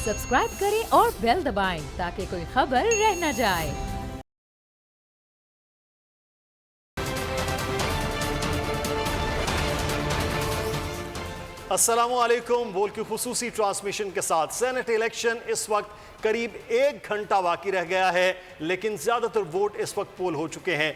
Subscribe करें और bell दबाएं ताकि कोई खबर रह न जाए। अस्सलामुअलैकुम। बोल की खुसूसी ट्रांसमिशन के साथ सेनेट इलेक्शन इस वक्त करीब 1 घंटा बाकी रह गया है, लेकिन ज़्यादातर वोट इस वक्त पोल हो चुके हैं।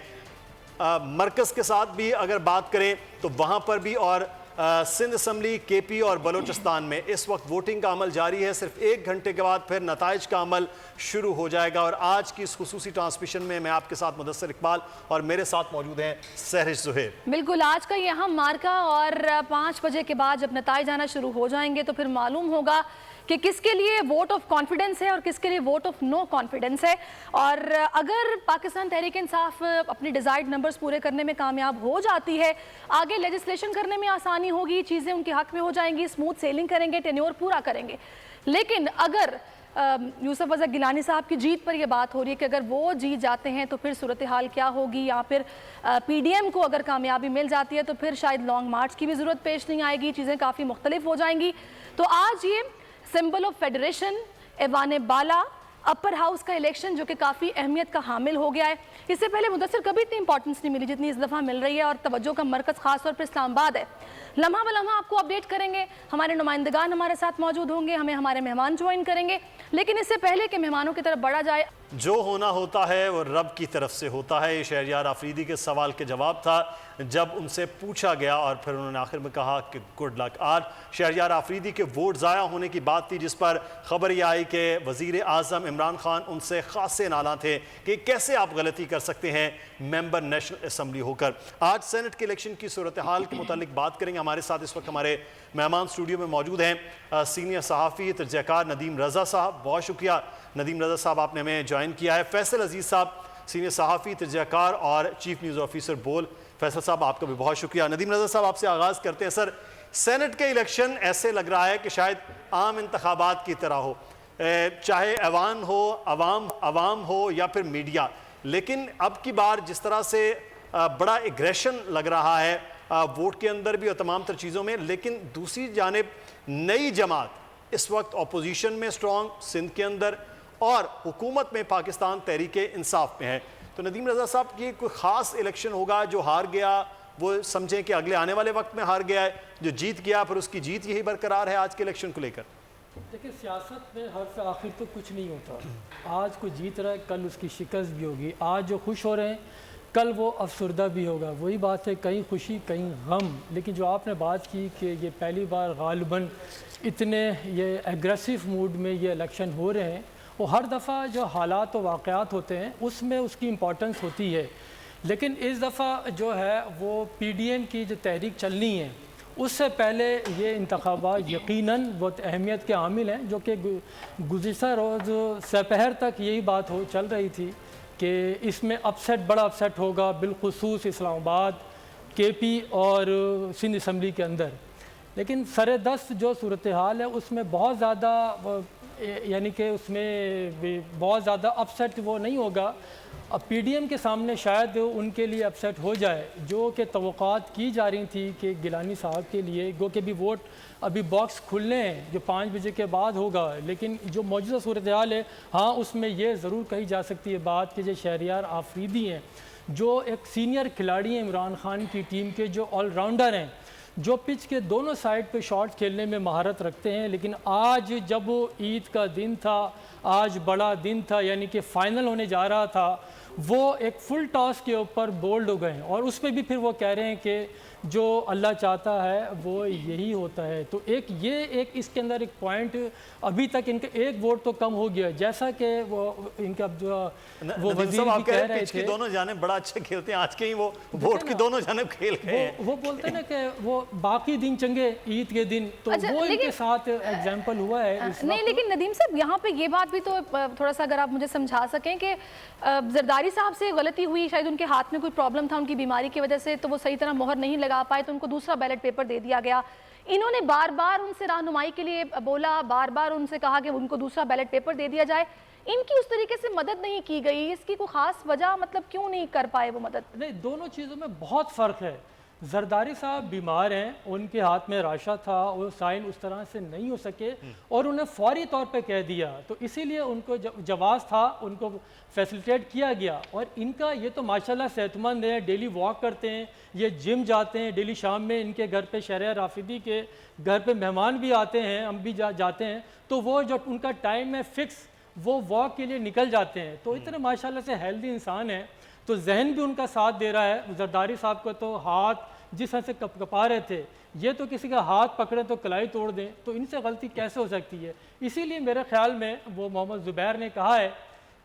मरकज़ के साथ भी अगर बात करें तो वहाँ पर भी और सिंध असम्बली, केपी और बलूचिस्तान में इस वक्त वोटिंग का अमल जारी है। सिर्फ 1 घंटे के बाद फिर नताइज का अमल शुरू हो जाएगा। और आज की इस खुसूसी ट्रांसमिशन में मैं आपके साथ मुदस्सिर इकबाल और मेरे साथ मौजूद हैं सहरिश ज़ुहैर। बिल्कुल, आज का ये अहम मार्का और 5 बजे के बाद जब नताइज आना शुरू हो जाएंगे तो फिर मालूम होगा कि किसके लिए वोट ऑफ कॉन्फिडेंस है और किसके लिए वोट ऑफ नो कॉन्फिडेंस है। और अगर पाकिस्तान तहरीक इंसाफ अपने डिजायर्ड नंबर्स पूरे करने में कामयाब हो जाती है, आगे लेजिस्लेशन करने में आसानी होगी, चीज़ें उनके हक में हो जाएंगी, स्मूथ सेलिंग करेंगे, टेन्योर पूरा करेंगे। लेकिन अगर यूसुफ अजहर गिलानी साहब की जीत पर यह बात हो रही है कि अगर वो जीत जाते हैं तो फिर सूरत हाल क्या होगी, या फिर पीडीएम को अगर कामयाबी मिल जाती है तो फिर शायद लॉन्ग मार्च की भी ज़रूरत पेश नहीं आएगी, चीज़ें काफ़ी मुख्तलिफ हो जाएंगी। तो आज ये सिंबल ऑफ फेडरेशन, ऐवान बाला, अपर हाउस का इलेक्शन जो कि काफ़ी अहमियत का हामिल हो गया है। इससे पहले मुदस्सिर कभी इतनी इंपॉर्टेंस नहीं मिली जितनी इस दफ़ा मिल रही है, और तवज्जो का मरकज़ खास तौर पर इस्लामाबाद है। लम्हा ब लम्हा आपको अपडेट करेंगे, हमारे नुमाइंदगान हमारे साथ मौजूद होंगे, हमें हमारे मेहमान ज्वाइन करेंगे। लेकिन इससे पहले कि मेहमानों की तरफ बढ़ा जाए, जो होना होता है वो रब की तरफ से होता है। ये शहरयार आफरीदी के सवाल के जवाब था जब उनसे पूछा गया और फिर उन्होंने आखिर में कहा कि गुड लक। आज शहरयार आफरीदी के वोट ज़ाया होने की बात थी, जिस पर खबर यह आई कि वज़ीर आज़म इमरान खान उनसे खासे नाला थे कि कैसे आप गलती कर सकते हैं मेंबर नेशनल असम्बली होकर। आज सेनेट के इलेक्शन की सूरत हाल के मुतालिक बात करेंगे। हमारे साथ इस वक्त हमारे मेहमान स्टूडियो में मौजूद हैं सीनियर सहाफ़ी तजज़ियाकार नदीम रज़ा साहब। बहुत शुक्रिया नदीम रज़ा साहब, आपने हमें ज्वाइन किया है। फैसल अजीज़ साहब, सीनियर सहाफ़ी तजज़ियाकार और चीफ न्यूज़ ऑफिसर बोल। फैसल साहब, आपका भी बहुत शुक्रिया। नदीम रज़ा साहब, आपसे आगाज़ करते हैं। सर, सेनेट के इलेक्शन ऐसे लग रहा है कि शायद आम इंतखाबात की तरह हो, चाहे ऐवान हो, अवाम हो या फिर मीडिया, लेकिन अब की बार जिस तरह से बड़ा एग्रेशन लग रहा है वोट के अंदर भी और तमाम तर चीज़ों में, लेकिन दूसरी जानिब नई जमात इस वक्त अपोजिशन में स्ट्रॉन्ग सिंध के अंदर और हुकूमत में पाकिस्तान तहरीक इंसाफ में है। तो नदीम रज़ा साहब, की कोई ख़ास इलेक्शन होगा? जो हार गया वो समझें कि अगले आने वाले वक्त में हार गया है, जो जीत गया फिर उसकी जीत यही बरकरार है आज के इलेक्शन को लेकर? देखिए, सियासत में हर से आखिर तो कुछ नहीं होता। आज कोई जीत रहा है, कल उसकी शिकस्त भी होगी। आज जो खुश हो रहे हैं, कल वो अफसरदा भी होगा। वही बात है, कहीं खुशी कहीं गम। लेकिन जो आपने बात की कि ये पहली बार गालिबन इतने ये एग्रेसिव मूड में ये इलेक्शन हो रहे हैं, वो हर दफ़ा जो हालात व वाक़यात होते हैं उसमें उसकी इम्पोर्टेंस होती है। लेकिन इस दफ़ा जो है वो पीडीएम की जो तहरीक चलनी है, उससे पहले ये इंतखाबात यकीनन बहुत अहमियत के हामिल हैं। जो कि गुज़िश्ता रोज़ दोपहर तक यही बात चल रही थी कि इसमें अपसेट, बड़ा अपसेट होगा, बिलखुसूस इस्लामाबाद, केपी और सिंध असम्बली के अंदर। लेकिन सरेदस्त जो सूरत हाल है उसमें बहुत ज़्यादा, यानी कि उसमें बहुत ज़्यादा अपसेट वो नहीं होगा। अब पीडीएम के सामने शायद उनके लिए अपसेट हो जाए, जो कि तवक्कात की जा रही थी कि गिलानी साहब के लिए, गो के भी वोट अभी बॉक्स खुलने हैं जो 5 बजे के बाद होगा। लेकिन जो मौजूदा सूरत हाल है, हाँ, उसमें ये ज़रूर कही जा सकती है बात कि जो शहरयार आफरीदी हैं, जो एक सीनियर खिलाड़ी हैं इमरान खान की टीम के, जो ऑलराउंडर हैं, जो पिच के दोनों साइड पे शॉट खेलने में महारत रखते हैं। लेकिन आज जब ईद का दिन था, आज बड़ा दिन था, यानी कि फ़ाइनल होने जा रहा था, वो एक फुल टॉस के ऊपर बोल्ड हो गए और उस पर भी फिर वो कह रहे हैं कि जो अल्लाह चाहता है वो यही होता है। तो एक इसके अंदर एक पॉइंट, अभी तक इनका एक वोट तो कम हो गया, जैसा कि वो इनका जो वो वज़ीर भी कह रहे थे, दोनों जानिब बड़ा अच्छा खेलते हैं, आज के ही वो वोट की दोनों जानिब खेल गए हैं। वो बोलते हैं ना कि वो बाकी दिन चंगे ईद के दिन, तो अच्छा, वो इनके साथ एग्जाम्पल हुआ है नहीं। लेकिन नदीम साहब, यहाँ पे ये बात भी तो थोड़ा सा अगर आप मुझे समझा सकें कि जरदारी साहब से गलती हुई, शायद उनके हाथ में कोई प्रॉब्लम था उनकी बीमारी की वजह से, तो वो सही तरह मोहर नहीं लगा पाए, तो उनको दूसरा बैलेट पेपर दे दिया गया। इन्होंने बार बार उनसे रहनुमाई के लिए बोला, बार बार उनसे कहा कि उनको दूसरा बैलेट पेपर दे दिया जाए। इनकी उस तरीके से मदद नहीं की गई, इसकी कोई खास वजह, मतलब क्यों नहीं कर पाए वो मदद? नहीं, दोनों चीज़ों में बहुत फ़र्क है। जरदारी साहब बीमार हैं, उनके हाथ में राशा था और साइन उस तरह से नहीं हो सके और उन्हें फौरी तौर पे कह दिया, तो इसीलिए उनको जवाब था, उनको फैसिलिटेट किया गया। और इनका ये तो माशाल्लाह सेहतमंद है, डेली वॉक करते हैं, ये जिम जाते हैं, डेली शाम में इनके घर पे शहरियार राफिदी के घर पे मेहमान भी आते हैं, हम भी जाते हैं, तो वो जो उनका टाइम है फिक्स, वो वॉक के लिए निकल जाते हैं। तो इतने माशाल्लाह से हेल्दी इंसान है, तो जहन भी उनका साथ दे रहा है। जरदारी साहब को तो हाथ जिस तरह से कपा रहे थे, ये तो किसी का हाथ पकड़े तो कलाई तोड़ दें, तो इनसे गलती कैसे हो सकती है। इसीलिए मेरे ख्याल में वो मोहम्मद ज़ुबैर ने कहा है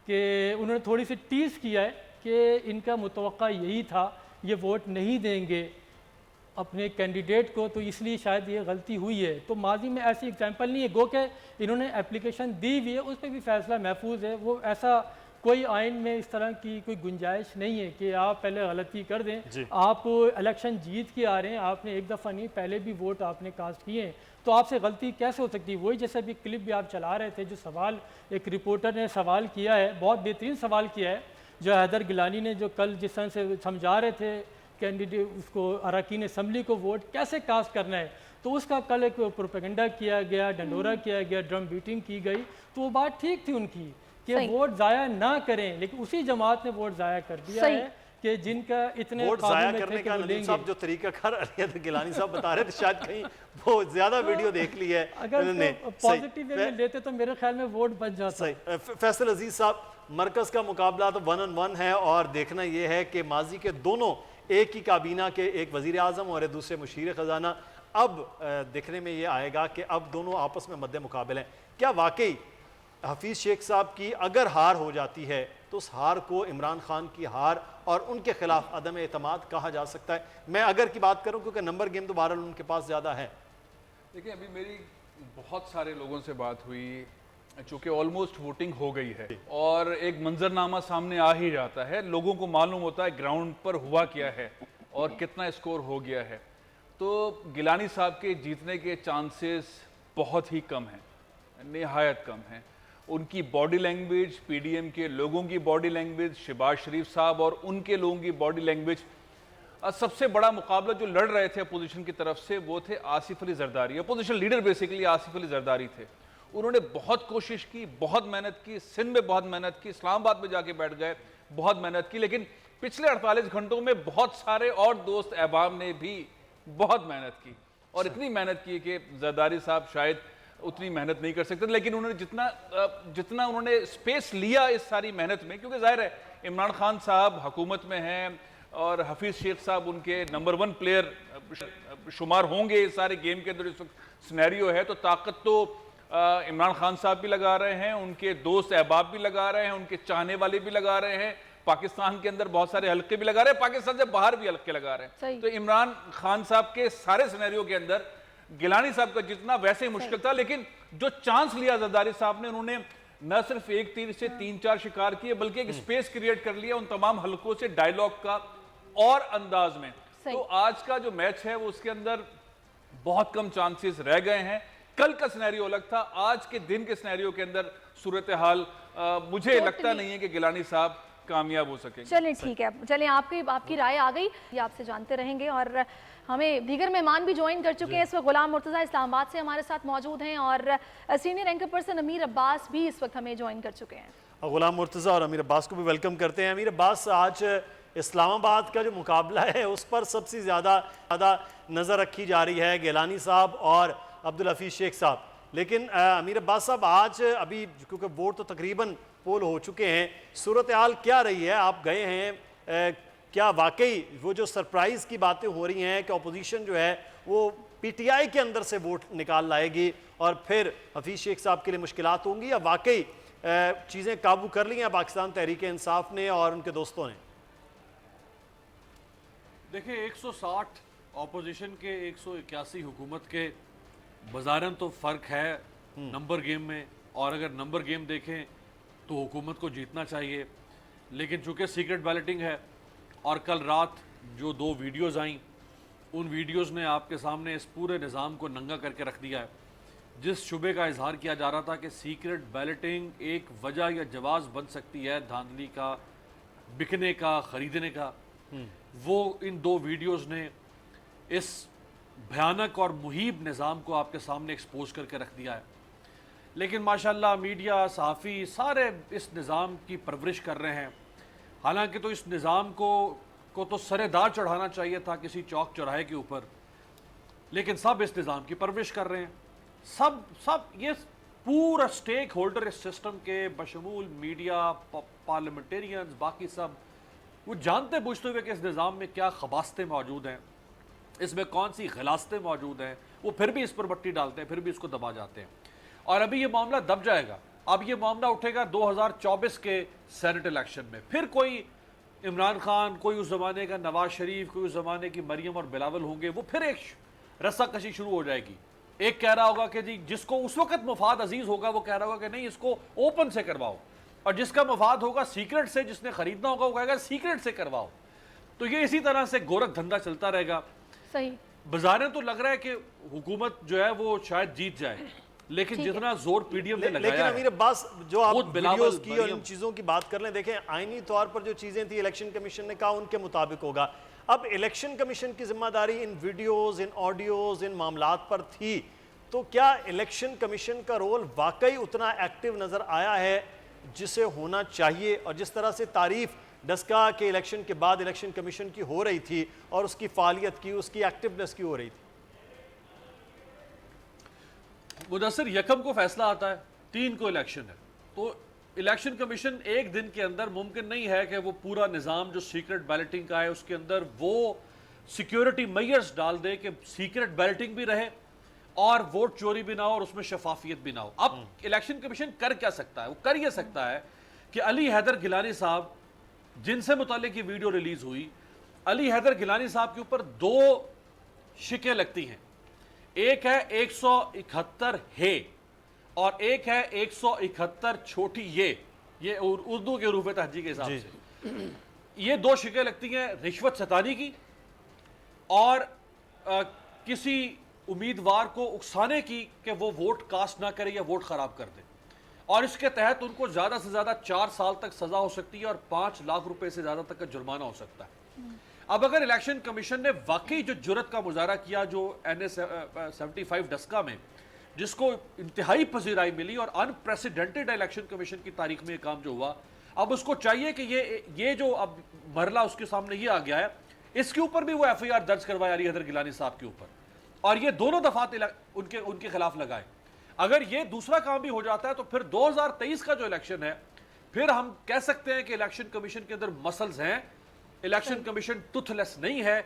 कि उन्होंने थोड़ी सी टीज़ किया है कि इनका मुतवक्का यही था, ये वोट नहीं देंगे अपने कैंडिडेट को, तो इसलिए शायद ये गलती हुई है। तो माजी में ऐसी एग्जांपल नहीं है, गो के इन्होंने एप्लीकेशन दी हुई है, उस पर भी फैसला महफूज है। वो ऐसा कोई आइन में इस तरह की कोई गुंजाइश नहीं है कि आप पहले गलती कर दें। आप इलेक्शन जीत के आ रहे हैं, आपने एक दफ़ा नहीं पहले भी वोट आपने कास्ट किए हैं, तो आपसे गलती कैसे हो सकती है। वही जैसे भी क्लिप भी आप चला रहे थे, जो सवाल एक रिपोर्टर ने सवाल किया है, बहुत बेहतरीन सवाल किया है, जो हैदर गिलानी ने, जो कल जिस तरह से समझा रहे थे कैंडिडेट उसको अरकान असम्बली को वोट कैसे कास्ट करना है, तो उसका कल एक प्रोपेगेंडा किया गया, डंडोरा किया गया, ड्रम बीटिंग की गई, तो वो बात ठीक थी उनकी कि वोट जाया ना करें, लेकिन उसी जमात ने वोट जाया कर दिया है कि जिनका इतने वोट जाया करने का नदीम साहब जो तरीका कर गिलानी साहब बता रहे थे, शायद कहीं वो ज्यादा वीडियो देख ली है अगर पॉजिटिव वे में लेते तो मेरे ख्याल में वोट बच जाता। सही। फैसल अजीज साहब, मरकज का मुकाबला तो 1-on-1 है और देखना यह है कि माजी के दोनों, एक ही काबीना के एक वजीर आजम और दूसरे मुशीर खजाना, अब देखने में ये आएगा कि अब दोनों आपस में मद्दे मुकाबले हैं। क्या वाकई हफीज़ शेख साहब की अगर हार हो जाती है तो उस हार को इमरान खान की हार और उनके खिलाफ अदम एतमाद कहा जा सकता है? मैं अगर की बात करूं, क्योंकि नंबर गेम तो बहरहाल उनके पास ज़्यादा है। देखिए, अभी मेरी बहुत सारे लोगों से बात हुई, चूँकि ऑलमोस्ट वोटिंग हो गई है और एक मंजरनामा सामने आ ही जाता है, लोगों को मालूम होता है ग्राउंड पर हुआ क्या है और कितना स्कोर हो गया है। तो गिलानी साहब के जीतने के चांसेस बहुत ही कम हैं, निहायत कम हैं। उनकी बॉडी लैंग्वेज, पीडीएम के लोगों की बॉडी लैंग्वेज, शहबाज शरीफ साहब और उनके लोगों की बॉडी लैंग्वेज, सबसे बड़ा मुकाबला जो लड़ रहे थे अपोजिशन की तरफ से वो थे Asif Ali Zardari. Opposition leader basically Asif Ali Zardari थे। उन्होंने बहुत कोशिश की, बहुत मेहनत की, सिंध में बहुत मेहनत की, इस्लामाबाद में जाके बैठ गए, बहुत मेहनत की, लेकिन पिछले 48 घंटों में बहुत सारे और दोस्त अहबाब ने भी बहुत मेहनत की और इतनी मेहनत की कि जरदारी साहब शायद उतनी मेहनत नहीं कर सकते। लेकिन उन्होंने जितना उन्होंने स्पेस लिया इस सारी मेहनत में, क्योंकि जाहिर है इमरान खान साहब हुकूमत में हैं और हफीज़ शेख साहब उनके नंबर 1 प्लेयर शुमार होंगे इस सारे गेम के अंदर। इस वक्त सिनेरियो है तो ताकत तो इमरान खान साहब भी लगा रहे हैं, उनके दोस्त अहबाब भी लगा रहे हैं, उनके चाहने वाले भी लगा रहे हैं, पाकिस्तान के अंदर बहुत सारे हल्के भी लगा रहे हैं, पाकिस्तान से बाहर भी हल्के लगा रहे हैं। तो इमरान खान साहब के सारे सिनेरियो के अंदर गिलानी साहब का जितना वैसे ही मुश्किल था, लेकिन जो चांस लिया जरदारी साहब ने, उन्होंने न सिर्फ एक तीर से 3-4 शिकार किए बल्कि एक स्पेस क्रिएट कर लिया उन तमाम हलकों से डायलॉग का और अंदाज में। तो आज का जो मैच है वो उसके अंदर बहुत कम चांसेस रह गए हैं। कल का सिनेरियो अलग था, आज के दिन के सिनेरियो के अंदर सूरत हाल मुझे लगता नहीं है कि गिलानी साहब कामयाब हो सके। चलिए ठीक है, चलिए आपकी राय आ गई, ये आपसे जानते रहेंगे। और हमें दीगर मेहमान भी ज्वाइन कर चुके हैं इस वक्त। गुलाम मुर्तज़ा इस्लामाबाद से हमारे साथ मौजूद हैं और सीनियर एंकर पर्सन अमीर अब्बास भी इस वक्त हमें ज्वाइन कर चुके हैं। गुलाम मुर्तज़ा और अमीर अब्बास को भी वेलकम करते हैं। अमीर अब्बास, आज इस्लामाबाद का जो मुकाबला है उस पर सबसे ज़्यादा नज़र रखी जा रही है, गिलानी साहब और अब्दुल हफीज़ शेख साहब। लेकिन अमीर अब्बास साहब, आज अभी क्योंकि वोट तो तकरीबन पोल हो चुके हैं, सूरत हाल क्या रही है? आप गए हैं, क्या वाकई वो जो सरप्राइज़ की बातें हो रही हैं कि अपोजिशन जो है वो पीटीआई के अंदर से वोट निकाल लाएगी और फिर हफीज़ शेख साहब के लिए मुश्किलात होंगी, या वाकई चीज़ें काबू कर ली हैं पाकिस्तान तहरीक इंसाफ ने और उनके दोस्तों ने? देखिए, 160 अपोजिशन के 181 हुकूमत के बज़ारन तो फ़र्क है नंबर गेम में, और अगर नंबर गेम देखें तो हुकूमत को जीतना चाहिए। लेकिन चूँकि सीक्रेट बैलेटिंग है और कल रात जो 2 वीडियोज़ आईं, उन वीडियोज़ ने आपके सामने इस पूरे निज़ाम को नंगा करके रख दिया है। जिस शुबे का इजहार किया जा रहा था कि सीक्रेट बैलेटिंग एक वजह या जवाज़ बन सकती है धांधली का, बिकने का, ख़रीदने का, वो इन 2 वीडियोज़ ने इस भयानक और मुहीब निज़ाम को आपके सामने एक्सपोज करके रख दिया है। लेकिन माशाल्लाह मीडिया, सहाफ़ी सारे इस निज़ाम की परवरिश कर रहे हैं। हालांकि तो इस निज़ाम को तो सरेदार चढ़ाना चाहिए था किसी चौक चौराहे के ऊपर, लेकिन सब इस निज़ाम की परवरिश कर रहे हैं। सब ये पूरा स्टेक होल्डर इस सिस्टम के बशमूल मीडिया, पार्लियामेंटेरियंस, बाकी सब वो जानते बूझते हुए कि इस निज़ाम में क्या खबास्तें मौजूद हैं, इसमें कौन सी गलास्तें मौजूद हैं, वो फिर भी इस पर बट्टी डालते हैं, फिर भी इसको दबा जाते हैं। और अभी ये मामला दब जाएगा। अब ये मामला उठेगा 2024 के सेनेट इलेक्शन में। फिर कोई इमरान खान, कोई उस ज़माने का नवाज शरीफ, कोई उस ज़माने की मरियम और बिलावल होंगे, वो फिर एक रस्साकशी शुरू हो जाएगी। एक कह रहा होगा कि जी जिसको उस वक्त मुफाद अजीज होगा वो कह रहा होगा कि नहीं इसको ओपन से करवाओ, और जिसका मुफाद होगा सीक्रेट से, जिसने खरीदना होगा वो कहेगा सीक्रेट से करवाओ। तो ये इसी तरह से गोरख धंधा चलता रहेगा। सही बाजारें तो लग रहा है कि हुकूमत जो है वो शायद जीत जाए, लेकिन जितना जोर पीडीएम ने लगाया लेकिन है, अमीर अब्बास, जो आप खुद बिलावल, वीडियोस की और इन मरियम। चीज़ों की बात कर लें, देखें आईनी तौर पर जो चीज़ें थी इलेक्शन कमीशन ने कहा उनके मुताबिक होगा। अब इलेक्शन कमीशन की जिम्मेदारी इन वीडियोस, इन ऑडियोज, इन मामलात पर थी, तो क्या इलेक्शन कमीशन का रोल वाकई उतना एक्टिव नज़र आया है जिसे होना चाहिए? और जिस तरह से तारीफ डस्का के इलेक्शन के बाद इलेक्शन कमीशन की हो रही थी और उसकी फालियत की, उसकी एक्टिवनेस की हो रही थी। मुदस्सिर, यकम को फैसला आता है, 3 को इलेक्शन है, तो इलेक्शन कमीशन एक दिन के अंदर मुमकिन नहीं है कि वो पूरा निज़ाम जो सीक्रेट बैलेटिंग का है उसके अंदर वो सिक्योरिटी मेजर्स डाल दे कि सीक्रेट बैलेटिंग भी रहे और वोट चोरी भी ना हो और उसमें शफाफियत भी ना हो। अब इलेक्शन कमीशन कर क्या सकता है? वो कर ये सकता है कि अली हैदर गिलानी साहब, जिनसे मुताल्लिक ये वीडियो रिलीज हुई, अली हैदर गिलानी साहब के ऊपर 2 शिकें लगती हैं। एक है 171 हे और एक है 171 छोटी ये उर्दू के रूप तहजी के हिसाब से। ये 2 शिकें लगती हैं रिश्वत सतानी की और किसी उम्मीदवार को उकसाने की कि वो वोट कास्ट ना करे या वोट खराब कर दे, और इसके तहत उनको ज्यादा से ज्यादा 4 साल तक सजा हो सकती है और 5 लाख रुपए से ज्यादा तक का जुर्माना हो सकता है। अब अगर इलेक्शन कमीशन ने वाकई जो जुर्रत का मुजाहरा किया जो NA-75 डस्का में, जिसको इंतहाई पजीराई मिली और अनप्रेसिडेंटेड इलेक्शन कमीशन की तारीख में ये काम जो हुआ, अब उसको चाहिए कि ये जो अब मरला उसके सामने ये आ गया है, इसके ऊपर भी वो FIR दर्ज करवाए अली हैदर गिलानी साहब के ऊपर, और ये दोनों दफात उनके खिलाफ लगाए। अगर ये दूसरा काम भी हो जाता है तो फिर 2023 का जो इलेक्शन है, फिर हम कह सकते हैं कि इलेक्शन कमीशन के अंदर मसल्स हैं। इलेक्शन कमीशन टूथलेस नहीं है।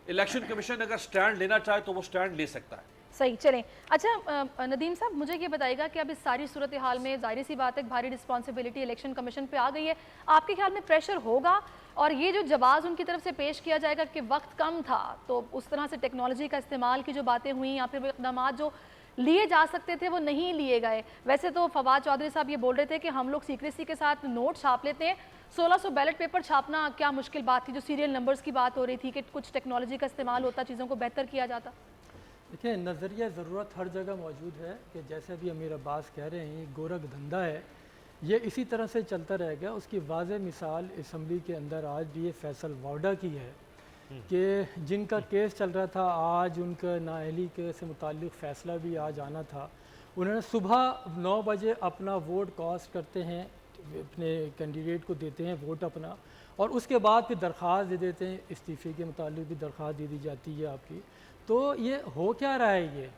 इलेक्शन कमीशन अगर स्टैंड लेना चाहे तो वो स्टैंड ले सकता है। सही, चलें। अच्छा नदीम साहब, मुझे ये बताइएगा कि अब इस सारी सूरत हाल में जाहिर सी बात है भारी रिस्पॉन्सिबिलिटी इलेक्शन कमीशन पे आ गई है, आपके ख्याल में प्रेशर होगा? और ये जो जवाब उनकी तरफ से पेश किया जाएगा कि वक्त कम था, तो उस तरह से टेक्नोलॉजी का इस्तेमाल की जो बातें हुई या फिर इक़दाम जो लिए जा सकते थे वो नहीं लिए गए। वैसे तो फवाद चौधरी साहब ये बोल रहे थे कि हम लोग सीक्रेसी के साथ नोट छाप लेते हैं, 1600 बैलेट पेपर छापना क्या मुश्किल बात थी? जो सीरियल नंबर्स की बात हो रही थी कि कुछ टेक्नोलॉजी का इस्तेमाल होता, चीज़ों को बेहतर किया जाता। देखिए, नज़रिया ज़रूरत हर जगह मौजूद है कि जैसे अभी अमीर अब्बास कह रहे हैं, ये गोरख धंधा है, ये इसी तरह से चलता रहेगा। उसकी वाज़ेह मिसाल असम्बली के अंदर आज भी ये फैसल वाडा की है कि जिनका केस चल रहा था, आज उनका नाअहली के से मुताल्लिक़ फ़ैसला भी आज आना था। उन्होंने सुबह 9 बजे अपना वोट कास्ट करते हैं, अपने कैंडिडेट को देते हैं वोट अपना, और उसके बाद फिर दरख्वास्त दे देते हैं, इस्तीफ़े के मुताल्लिक़ भी दरख्वास्त दे दी जाती है आपकी। तो ये हो क्या रहा है?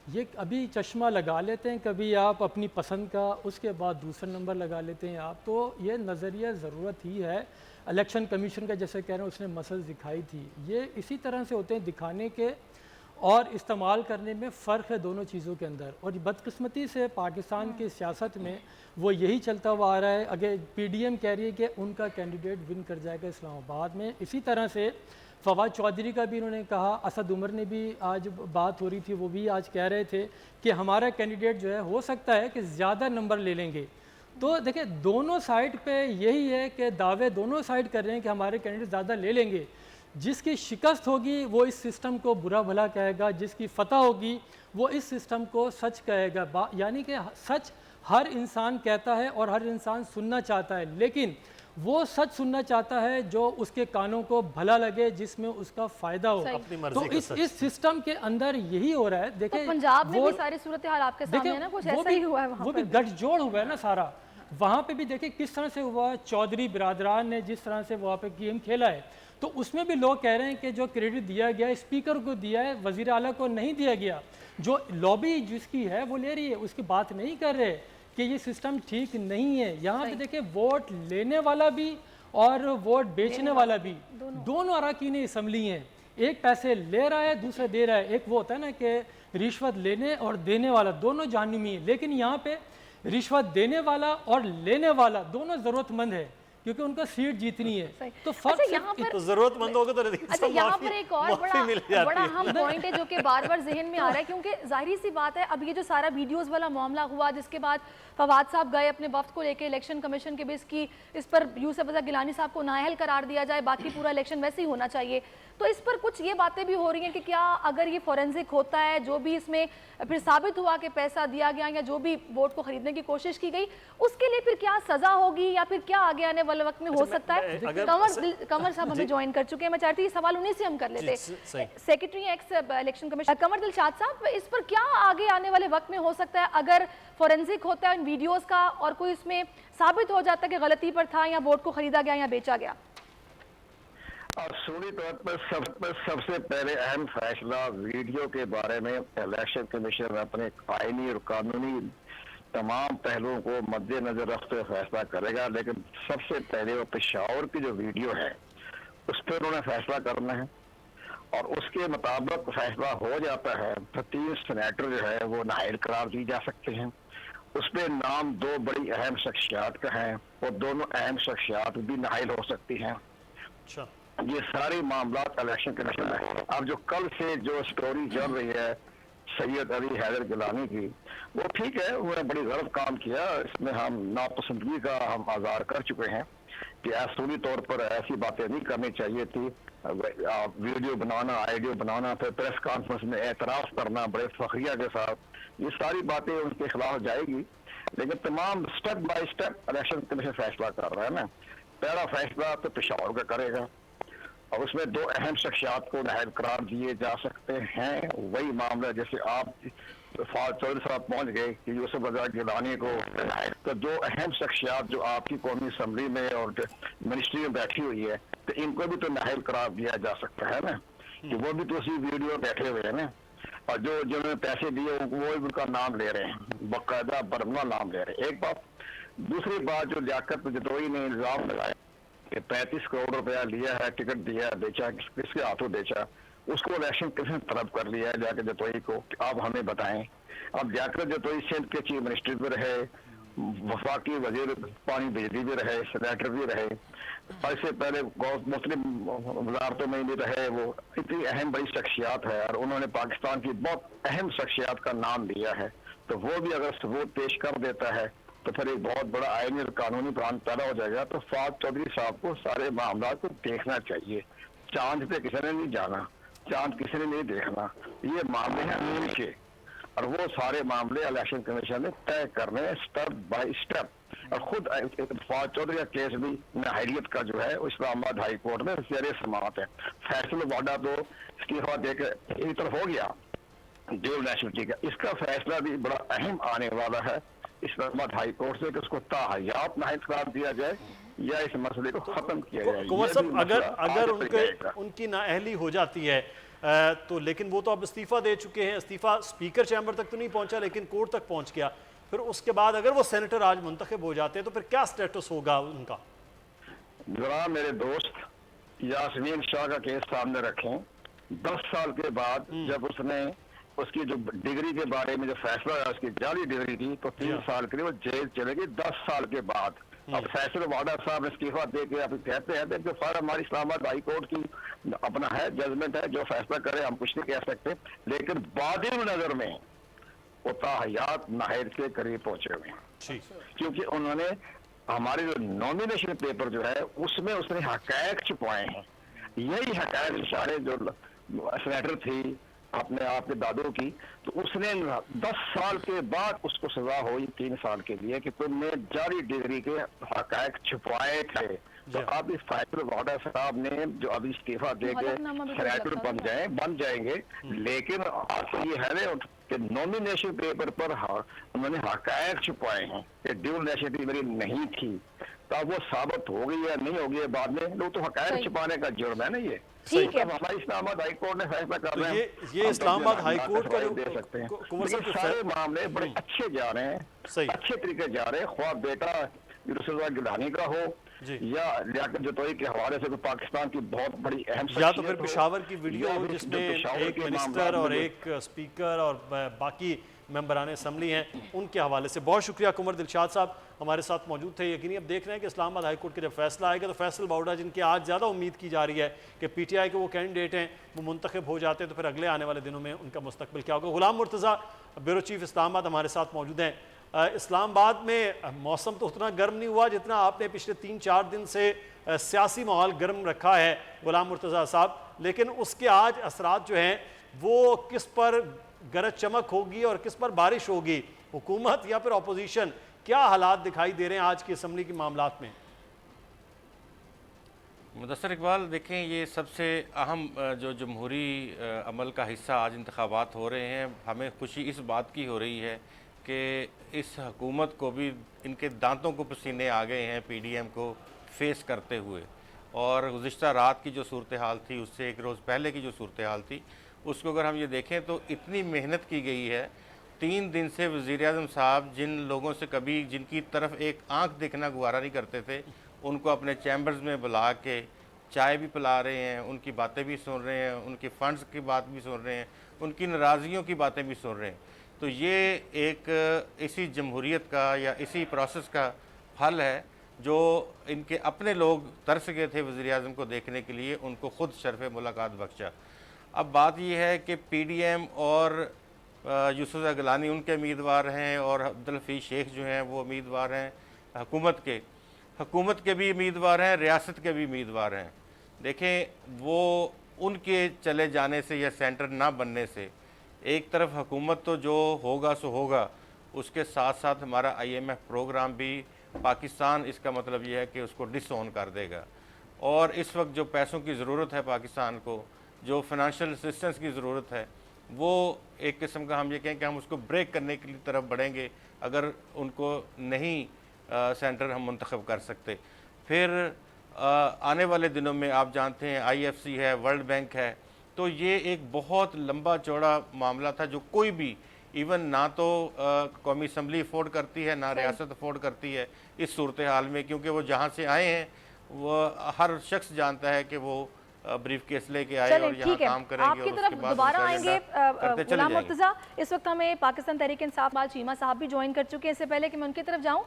ये अभी चश्मा लगा लेते हैं कभी आप अपनी पसंद का, उसके बाद दूसरा नंबर लगा लेते हैं आप। तो ये नज़रिया ज़रूरत ही है। इलेक्शन कमीशन का जैसे कह रहे हैं उसने मसल दिखाई थी, ये इसी तरह से होते हैं दिखाने के और इस्तेमाल करने में फ़र्क है दोनों चीज़ों के अंदर। और बदकिस्मती से पाकिस्तान की सियासत में वो यही चलता हुआ आ रहा है। अगर PDM कह रही है कि उनका कैंडिडेट विन कर जाएगा इस्लामाबाद में, इसी तरह से फवाद चौधरी का भी इन्होंने कहा, असद उमर ने भी आज बात हो रही थी, वो भी आज कह रहे थे कि हमारा कैंडिडेट जो है हो सकता है कि ज़्यादा नंबर ले लेंगे। तो देखिए, दोनों साइड पे यही है कि दावे दोनों साइड कर रहे हैं कि हमारे कैंडिडेट ज़्यादा ले लेंगे। जिसकी शिकस्त होगी वो इस सिस्टम को बुरा भला कहेगा, जिसकी फतह होगी वो इस सिस्टम को सच कहेगा। यानी कि सच हर इंसान कहता है और हर इंसान सुनना चाहता है, लेकिन वो सच सुनना चाहता है जो उसके कानों को भला लगे, जिसमें उसका फायदा हो। अपनी मर्जी तो का सच। इस सिस्टम के अंदर यही हो रहा है। तो देखिए पंजाब में वो- भी सारी सूरत हाल आपके सामने देखिए, है ना, कुछ वो ऐसा भी- ही हुआ है वहाँ वो पर भी गठजोड़ हुआ है ना सारा। वहाँ पे भी देखिए किस तरह से हुआ, चौधरी बिरादरान ने जिस तरह से वहाँ पे गेम खेला है, तो उसमें भी लोग कह रहे हैं कि जो क्रेडिट दिया गया स्पीकर को दिया है, वजीर आला को नहीं दिया गया। जो लॉबी जिसकी है वो ले रही है, उसकी बात नहीं कर रहे कि ये सिस्टम ठीक नहीं है। यहाँ पे देखिए वोट लेने वाला भी और वोट बेचने वाला भी दोनों अरकान असम्बली हैं। एक पैसे ले रहा है, दूसरा दे रहा है। एक वो होता है ना कि रिश्वत लेने और देने वाला दोनों जानवी है, लेकिन यहाँ पे रिश्वत देने वाला और लेने वाला दोनों ज़रूरतमंद है, क्योंकि उनको सीट जीतनी है। सही। तो अच्छा, फर्क यहाँ पर तो जरूरतमंदों को तो अच्छा, यहाँ पर एक और बड़ा बड़ा अहम पॉइंट है जो कि बार बार जहन में आ रहा है, क्योंकि जाहिर सी बात है अब ये जो सारा वीडियोस वाला मामला हुआ, जिसके बाद फवाद साहब गए अपने वफ्द को लेके इलेक्शन कमीशन के बेस की, इस पर यूसुफ रज़ा गिलानी साहब को नाअहल करार दिया जाए, बाकी पूरा इलेक्शन वैसे ही होना चाहिए। तो इस पर कुछ ये बातें भी हो रही हैं कि क्या अगर ये फॉरेंसिक होता है, जो भी इसमें फिर साबित हुआ कि पैसा दिया गया या जो भी वोट को खरीदने की कोशिश की गई, उसके लिए फिर क्या सजा होगी या फिर क्या आगे आने वाले वक्त में हो सकता है? कंवर साहब हमें ज्वाइन कर चुके हैं। मैं चाहती हूँ सवाल उन्हीं से हम कर लेते। Secretary x election commission Kanwar Dilshad साहब, इस पर क्या आगे आने वाले वक्त में हो सकता है अगर फॉरेंसिक होता है इन वीडियोस का और कोई इसमें साबित हो जाता है कि गलती पर था या वोट को खरीदा गया या बेचा गया? असूली तौर पर सबसे पहले अहम फैसला वीडियो के बारे में इलेक्शन कमीशन अपने आईनी और कानूनी तमाम पहलुओं को मद्देनजर रखते हुए फैसला करेगा, लेकिन सबसे पहले वो पेशावर की जो वीडियो है उस पर उन्होंने फैसला करना है, और उसके मुताबिक फैसला हो जाता है तो 3 सेनेटर जो है वो नाअहल करार दी जा सकते हैं। उसमें नाम 2 बड़ी अहम शख्सियात का है और दोनों अहम शख्सियात भी नाअहल हो सकती हैं। अच्छा, ये सारे मामला इलेक्शन कमीशन में। अब जो कल से जो स्टोरी चल रही है सैयद अली हैदर गिलानी की, वो ठीक है, उन्होंने बड़ी गलत काम किया, इसमें हम नापसंदगी का हम आज़ार कर चुके हैं कि असूली तौर पर ऐसी बातें नहीं करनी चाहिए थी। वीडियो बनाना, आइडियो बनाना, फिर प्रेस कॉन्फ्रेंस में एतराफ़ करना बड़े फखरिया के साथ, ये सारी बातें उनके खिलाफ जाएगी। लेकिन तमाम step by step election commission फैसला कर रहा है ना। पहला फैसला तो पेशावर का करेगा और उसमें 2 अहम शख्सियात को नाअहल करार दिए जा सकते हैं। वही मामला जैसे आप फवाद चौधरी साहब पहुंच गए कि यूसुफ रज़ा गिलानी को, तो 2 अहम शख्सियात जो आपकी कौमी असम्बली में और मिनिस्ट्री में बैठी हुई है, तो इनको भी तो नाअहल करार दिया जा सकता है ना, कि वो भी तो उसी वीडियो में बैठे हुए हैं ना। और जो जिन्होंने पैसे दिए वो भी उनका नाम ले रहे हैं, बाकायदा बरमला नाम ले रहे हैं। एक बात। दूसरी बात, जो लियाकत जतोई ने इल्जाम लगाया कि 35 करोड़ रुपया लिया है, टिकट दिया, बेचा, किसके हाथों बेचा, उसको इलेक्शन कमीशन तलब कर लिया है जाके जतोई को, आप हमें बताएं। अब जाकर जतोई सिंध के चीफ मिनिस्टर भी रहे, वफाकी वजीर पानी बिजली भी रहे, सेनेटर भी रहे, इससे पहले मुस्लिम वजारतों में भी रहे। वो इतनी अहम बड़ी शख्सियात है और उन्होंने पाकिस्तान की बहुत अहम शख्सियात का नाम लिया है, तो वो भी अगर सबूत पेश कर देता है तो फिर एक बहुत बड़ा आईनी और कानूनी प्लान पैदा हो जाएगा। तो फवाद चौधरी साहब को सारे मामला को देखना चाहिए। चांद पे किसी ने नहीं जाना, चांद किसी ने नहीं देखना, ये मामले हैं अमीर के, और वो सारे मामले इलेक्शन कमीशन ने तय करने स्टेप बाय स्टेप। और खुद फवाद चौधरी का केस भी नाअहलियत का जो है इस्लामाबाद हाई कोर्ट में ज़ेर समाअत है। फैसला वादा तो इस्तीफा देकर एक तरफ हो गया ड्यूल नेशनलिटी का, इसका फैसला भी बड़ा अहम आने वाला है इस्लामाबाद हाई कोर्ट से कि उसको ताहयात नाअहल करार दिया जाए या इस मसले को खत्म किया जाए। कुंवर साहब, अगर उनकी नाअहली हो जाती है तो, लेकिन वो तो अब इस्तीफा दे चुके हैं, इस्तीफा स्पीकर चैम्बर तक तो नहीं पहुंचा लेकिन कोर्ट तक पहुंच गया, फिर उसके बाद अगर वो सेनेटर आज मुंतखब हो जाते हैं तो फिर क्या स्टेटस होगा उनका? जरा मेरे दोस्त यास्मीन शाह का केस सामने रखें। 10 साल के बाद जब उसने उसकी जो डिग्री के बारे में जो फैसला है, उसकी जाली डिग्री थी, तो 3 साल के लिए वो जेल चलेगी 10 साल के बाद। अब फैसल वाडा साहब ने इस्तीफा दे के आप कहते हैं कि फिर हमारी इस्लामाबाद हाई कोर्ट की अपना है जजमेंट है, जो फैसला करे हम कुछ नहीं कह सकते, लेकिन बादी नजर में वो ताहयात नाअहल के करीब पहुंचे हुए हैं, क्योंकि उन्होंने हमारे जो नॉमिनेशन पेपर जो है उसमें उसने हकायक छुपाए हैं। यही हकायक सारे जो सेनेटर थी अपने आप के दादों की, तो उसने 10 साल के बाद उसको सजा हुई 3 साल के लिए कि तुमने जारी डिग्री के हक हकायक छुपाए थे। तो अब इस फैसल वाडा साहब ने जो अभी इस्तीफा दे के सेनेटर बन जाएंगे, लेकिन ये है ना कि नॉमिनेशन पेपर पर उन्होंने हकायक छुपाए हैं कि ड्यूल नेशनलिटी मेरी नहीं थी। तो अब वो साबित हो गई या नहीं हो गई बाद में, लोग तो हकायक छुपाने का जुर्म है ना ये। ठीक है, हमारी इस्लामाबाद हाई कोर्ट ने फैसला कर रहे हैं, ये इस्लामाबाद हाई कोर्ट का जो दे सकते हैं। कुंवर साहब सारे मामले बड़े अच्छे जा रहे हैं, सही अच्छे तरीके जा रहे हैं। ख्वाह बेटा यूसुफ गिलानी का हो या लियाकत जतोई के हवाले से तो पाकिस्तान की बहुत बड़ी अहम या तो फिर पेशावर की वीडियो हो जिसमें एक मिनिस्टर और एक स्पीकर और बाकी मेंबरान असम्बली हैं, उनके हवाले से। बहुत शुक्रिया कुंवर दिलशाद साहब हमारे साथ मौजूद थे। यकीनी अब देख रहे हैं कि इस्लामाबाद हाई कोर्ट का जब फैसला आएगा तो फैसल वाडा जिनके आज ज़्यादा उम्मीद की जा रही है कि PTI के वो कैंडिडेट हैं वो मुंतखब हो जाते हैं, तो फिर अगले आने वाले दिनों में उनका मुस्तकबिल क्या होगा। गुलाम मुर्तज़ा ब्यूरो चीफ इस्लामाबाद हमारे साथ मौजूद हैं। इस्लामाबाद में मौसम तो उतना गर्म नहीं हुआ जितना आपने पिछले 3-4 दिन से सियासी माहौल गर्म रखा है गुलाम मुर्तज़ा साहब, लेकिन उसके आज असरात जो हैं वो किस पर गरज चमक होगी और किस पर बारिश होगी, हुकूमत या फिर अपोजिशन, क्या हालात दिखाई दे रहे हैं आज की असम्बली के मामलात में? मुदस्सर इकबाल, देखें ये सबसे अहम जो जमहूरी अमल का हिस्सा आज इंतखाबात हो रहे हैं, हमें खुशी इस बात की हो रही है कि इस हुकूमत को भी इनके दांतों को पसीने आ गए हैं PDM को फेस करते हुए। और गुज़िश्ता रात की जो सूरत हाल थी उससे एक रोज़ पहले की जो सूरत हाल थी उसको अगर हम ये देखें तो इतनी मेहनत की गई है। 3 दिन से वज़ीर-ए-आज़म साहब जिन लोगों से कभी जिनकी तरफ एक आंख देखना गुवारा नहीं करते थे, उनको अपने चैम्बर्स में बुला के चाय भी पिला रहे हैं, उनकी बातें भी सुन रहे हैं, उनके फ़ंड्स की बात भी सुन रहे हैं, उनकी नाराज़गियों की बातें भी सुन रहे हैं। तो ये एक इसी जमहूरियत का या इसी प्रोसेस का फल है जो इनके अपने लोग तरस गए थे वज़ीर-ए-आज़म को देखने के लिए, उनको ख़ुद शर्फ़ मुलाकात बख्शा। अब बात यह है कि PDM और यूसुफ गिलानी उनके उम्मीदवार हैं और अब्दुल हफीज़ शेख जो हैं वो उम्मीदवार हैं हुकूमत के भी उम्मीदवार हैं, रियासत के भी उम्मीदवार हैं। देखें वो उनके चले जाने से या सेंटर ना बनने से एक तरफ हुकूमत तो जो होगा सो होगा, उसके साथ साथ हमारा IMF प्रोग्राम भी पाकिस्तान, इसका मतलब यह है कि उसको डिसओन कर देगा। और इस वक्त जो पैसों की ज़रूरत है पाकिस्तान को, जो फाइनेंशियल असिस्टेंस की ज़रूरत है, वो एक किस्म का हम ये कहें कि हम उसको ब्रेक करने की तरफ बढ़ेंगे अगर उनको नहीं सेंटर हम मुंतखब कर सकते। फिर आने वाले दिनों में आप जानते हैं IFC है, वर्ल्ड बैंक है, तो ये एक बहुत लंबा चौड़ा मामला था जो कोई भी इवन ना तो कौमी असम्बली अफोर्ड करती है ना रियासत अफोर्ड करती है इस सूरत हाल में, क्योंकि वो जहाँ से आए हैं वो हर शख्स जानता है कि वो ब्रीफ केस लेके आए और यहाँ काम करेंगे। आपकी तरफ दोबारा आएंगे गुलाम मुर्तज़ा। इस वक्त हमें पाकिस्तान तहरीक इंसाफ आज चीमा साहब भी ज्वाइन कर चुके हैं। इससे पहले कि मैं उनकी तरफ जाऊँ,